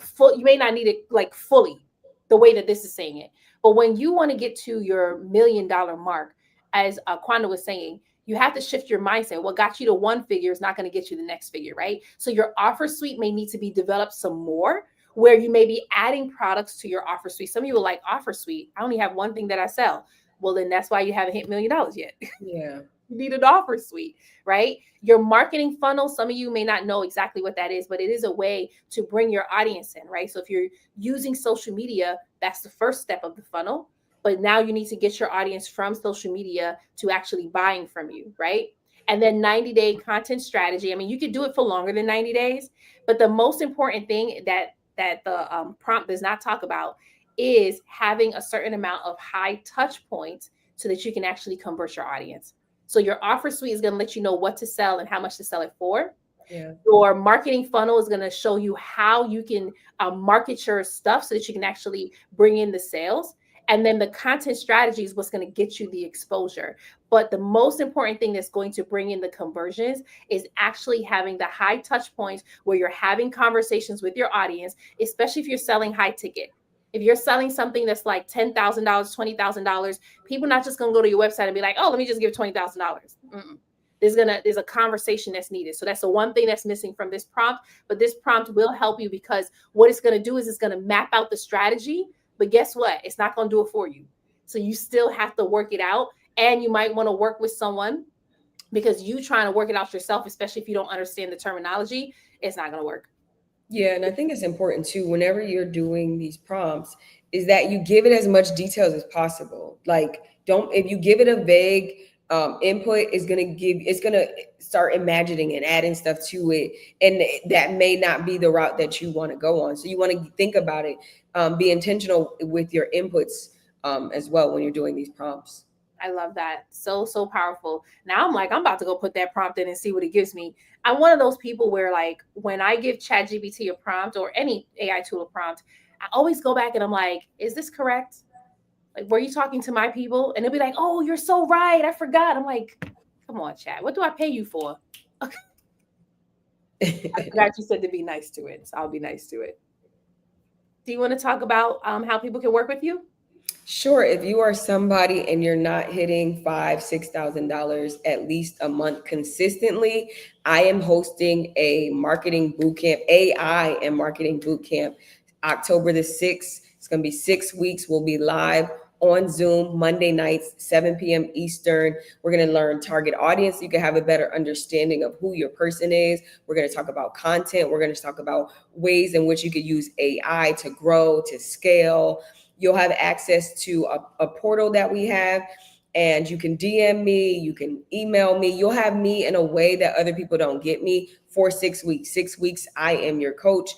full. You may not need it like fully the way that this is saying it. But when you want to get to your $1 million mark, as Quanda was saying, you have to shift your mindset. What got you to one figure is not going to get you the next figure, right? So your offer suite may need to be developed some more, where you may be adding products to your offer suite. Some of you are like, offer suite, I only have one thing that I sell. Well, then that's why you haven't hit $1 million yet. Yeah. You need an offer suite, right? Your marketing funnel, some of you may not know exactly what that is, but it is a way to bring your audience in, right? So if you're using social media, that's the first step of the funnel. But now you need to get your audience from social media to actually buying from you, right? And then 90-day content strategy. I mean, you could do it for longer than 90 days, but the most important thing that the prompt does not talk about is having a certain amount of high touch points so that you can actually convert your audience. So your offer suite is going to let you know what to sell and how much to sell it for. Yeah. Your marketing funnel is going to show you how you can market your stuff so that you can actually bring in the sales. And then the content strategy is what's going to get you the exposure. But the most important thing that's going to bring in the conversions is actually having the high touch points where you're having conversations with your audience, especially if you're selling high ticket. If you're selling something that's like $10,000, $20,000, people not just gonna go to your website and be like, "Oh, let me just give $20,000." There's a conversation that's needed. So that's the one thing that's missing from this prompt. But this prompt will help you because what it's gonna do is it's gonna map out the strategy. But guess what? It's not gonna do it for you. So you still have to work it out, and you might want to work with someone because you trying to work it out yourself, especially if you don't understand the terminology, it's not gonna work. Yeah, and I think it's important too, whenever you're doing these prompts, is that you give it as much details as possible. Like, don't, if you give it a vague input, it's gonna start imagining and adding stuff to it, and that may not be the route that you want to go on. So you want to think about it, be intentional with your inputs as well when you're doing these prompts. I love that. So, so powerful. Now I'm like, I'm about to go put that prompt in and see what it gives me. I'm one of those people where, like, when I give ChatGPT a prompt or any AI tool a prompt, I always go back and I'm like, is this correct? Like, were you talking to my people? And they'll be like, oh, you're so right. I forgot. I'm like, come on, chat. What do I pay you for? I forgot you said to be nice to it. So I'll be nice to it. Do you want to talk about how people can work with you? Sure. If you are somebody and you're not hitting $5,000, $6,000 at least a month consistently, I am hosting a marketing bootcamp, AI and marketing bootcamp, October the 6th. It's going to be 6 weeks. We'll be live on Zoom Monday nights, 7 p.m. Eastern. We're going to learn target audience so you can have a better understanding of who your person is. We're going to talk about content. We're going to talk about ways in which you could use AI to grow, to scale. You'll have access to a portal that we have, and you can DM me, you can email me. You'll have me in a way that other people don't get me for 6 weeks. 6 weeks, I am your coach.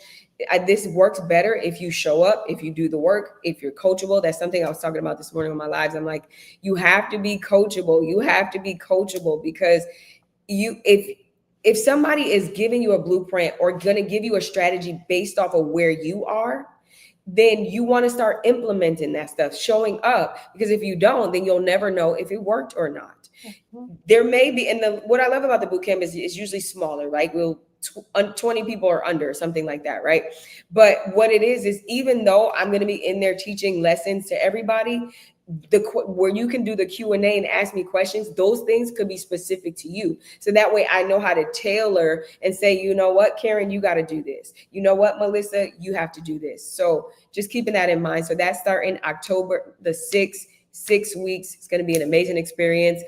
This works better if you show up, if you do the work, if you're coachable. That's something I was talking about this morning on my lives. I'm like, you have to be coachable. You have to be coachable because you if somebody is giving you a blueprint or going to give you a strategy based off of where you are, then you want to start implementing that stuff, showing up, because if you don't, then you'll never know if it worked or not. Mhm. There may be, and what I love about the boot camp is it's usually smaller, right? 20 people or under, something like that, right? But what it is even though I'm going to be in there teaching lessons to everybody, where you can do the Q&A and ask me questions, those things could be specific to you, so that way I know how to tailor and say, you know what, Karen, you got to do this, you know what, Melissa, you have to do this. So just keeping that in mind. So that's starting October the 6th, 6 weeks. It's going to be an amazing experience.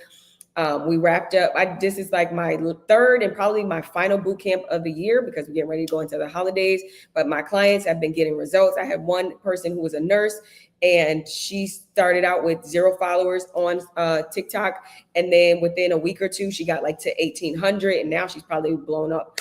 We wrapped up. This is like my third and probably my final boot camp of the year because we're getting ready to go into the holidays. But my clients have been getting results. I had one person who was a nurse, and she started out with 0 followers on TikTok, and then within a week or two, she got like to 1,800, and now she's probably blown up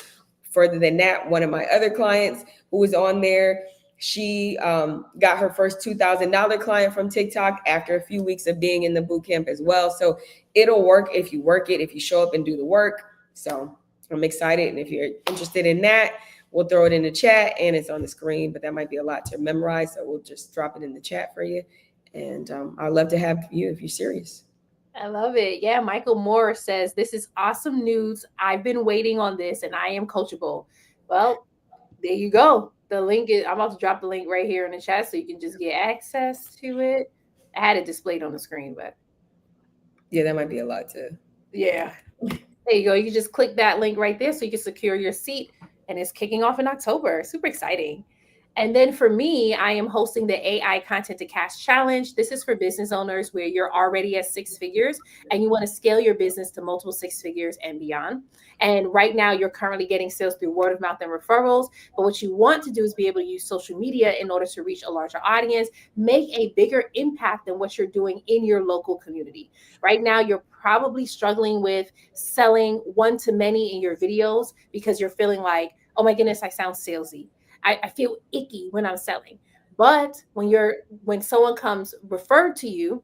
further than that. One of my other clients who was on there, she got her first $2,000 client from TikTok after a few weeks of being in the boot camp as well. So it'll work if you work it, if you show up and do the work. So I'm excited. And if you're interested in that, we'll throw it in the chat and it's on the screen, but that might be a lot to memorize. So we'll just drop it in the chat for you. And I'd love to have you if you're serious. I love it. Yeah, Michael Moore says, this is awesome news. I've been waiting on this and I am coachable. Well, there you go. The link is, I'm about to drop the link right here in the chat so you can just get access to it. I had it displayed on the screen, but Yeah, that might be a lot to. yeah. There you go. You can just click that link right there so you can secure your seat. And it's kicking off in October. Super exciting. And then for me, I am hosting the AI Content to Cash Challenge. This is for business owners where you're already at 6 figures and you want to scale your business to multiple 6 figures and beyond. And right now, you're currently getting sales through word of mouth and referrals. But what you want to do is be able to use social media in order to reach a larger audience, make a bigger impact than what you're doing in your local community. Right now, you're probably struggling with selling one to many in your videos because you're feeling like, oh my goodness, I sound salesy. I feel icky when I'm selling. But when someone comes referred to you,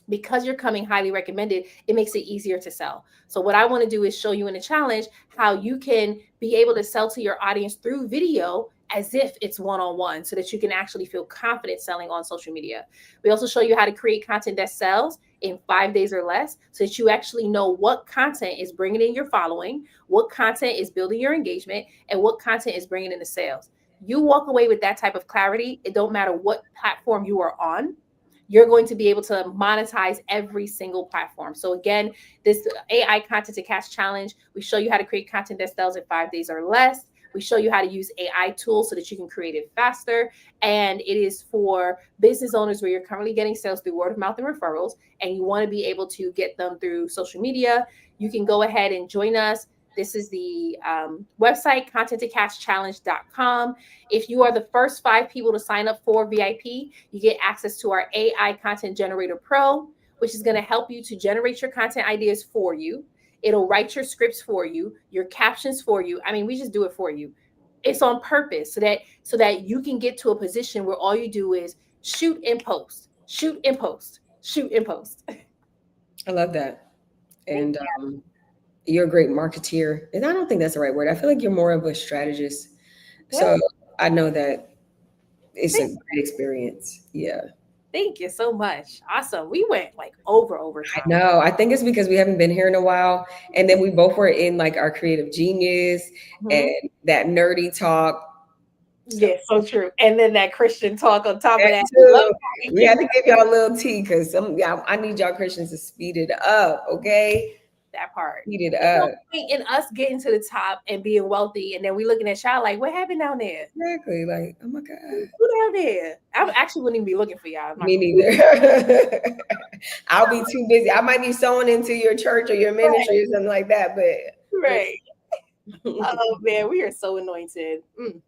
because you're coming highly recommended, it makes it easier to sell. So what I want to do is show you in a challenge how you can be able to sell to your audience through video as if it's one-on-one so that you can actually feel confident selling on social media. We also show you how to create content that sells in 5 days or less so that you actually know what content is bringing in your following, what content is building your engagement, and what content is bringing in the sales. You walk away with that type of clarity. It don't matter what platform you are on, you're going to be able to monetize every single platform. So again, this AI content to cash challenge, we show you how to create content that sells in 5 days or less. We show you how to use AI tools so that you can create it faster. And it is for business owners where you're currently getting sales through word of mouth and referrals, and you want to be able to get them through social media. You can go ahead and join us. This is the website, content2cashchallenge.com. If you are the first 5 people to sign up for VIP, you get access to our AI Content Generator Pro, which is going to help you to generate your content ideas for you. It'll write your scripts for you, your captions for you. I mean, we just do it for you. It's on purpose so that you can get to a position where all you do is shoot and post, shoot and post, shoot and post. I love that. Thank And you're a great marketeer. And I don't think that's the right word. I feel like you're more of a strategist. you. Yeah. So I know that it's a Thank, great experience. Yeah. thank you so much. Awesome. We went like over I time. know. I think it's because we haven't been here in a while. And then we both were in like our creative genius and Mhm. that nerdy talk. So Yeah, so true. And then that Christian talk on top of that that. Love too. how it We had came to give y'all a little tea because some y'all I need y'all Christians to speed it up, okay? that part. Speed it There's no up. point in us getting to the top and being wealthy, and then we looking at y'all like, what happened down there? Exactly. Like, oh my God. Who down there? I actually wouldn't even be looking for y'all. I'm not Me gonna neither. I'll be too busy. I might be sewing into your church or your right, ministry or something like that, but right. Oh man, we are so anointed. Mm.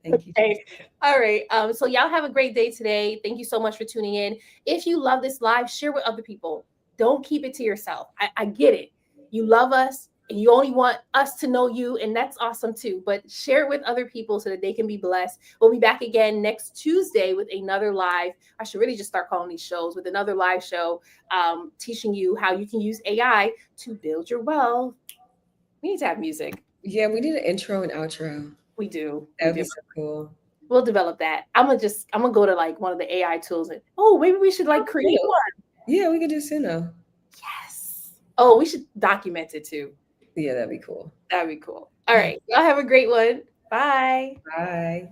thank you, Jesus. Okay. All right. So y'all have a great day today. Thank you so much for tuning in. If you love this live, share with other people. Don't keep it to yourself. I get it. You love us and you only want us to know you, and that's awesome too. But share it with other people so that they can be blessed. We'll be back again next Tuesday with another live. I should really just start calling these shows with another live show, teaching you how you can use AI to build your wealth. We need to have music. Yeah, we need an intro and outro. We do. That We would be do. so cool. We'll develop that. I'm gonna go to like one of the AI tools and maybe we should like create Cool. one. Yeah, we could do Suno. Yes. Oh, we should document it too. Yeah, that'd be cool. That'd be cool. All right. Y'all have a great one. Bye. Bye.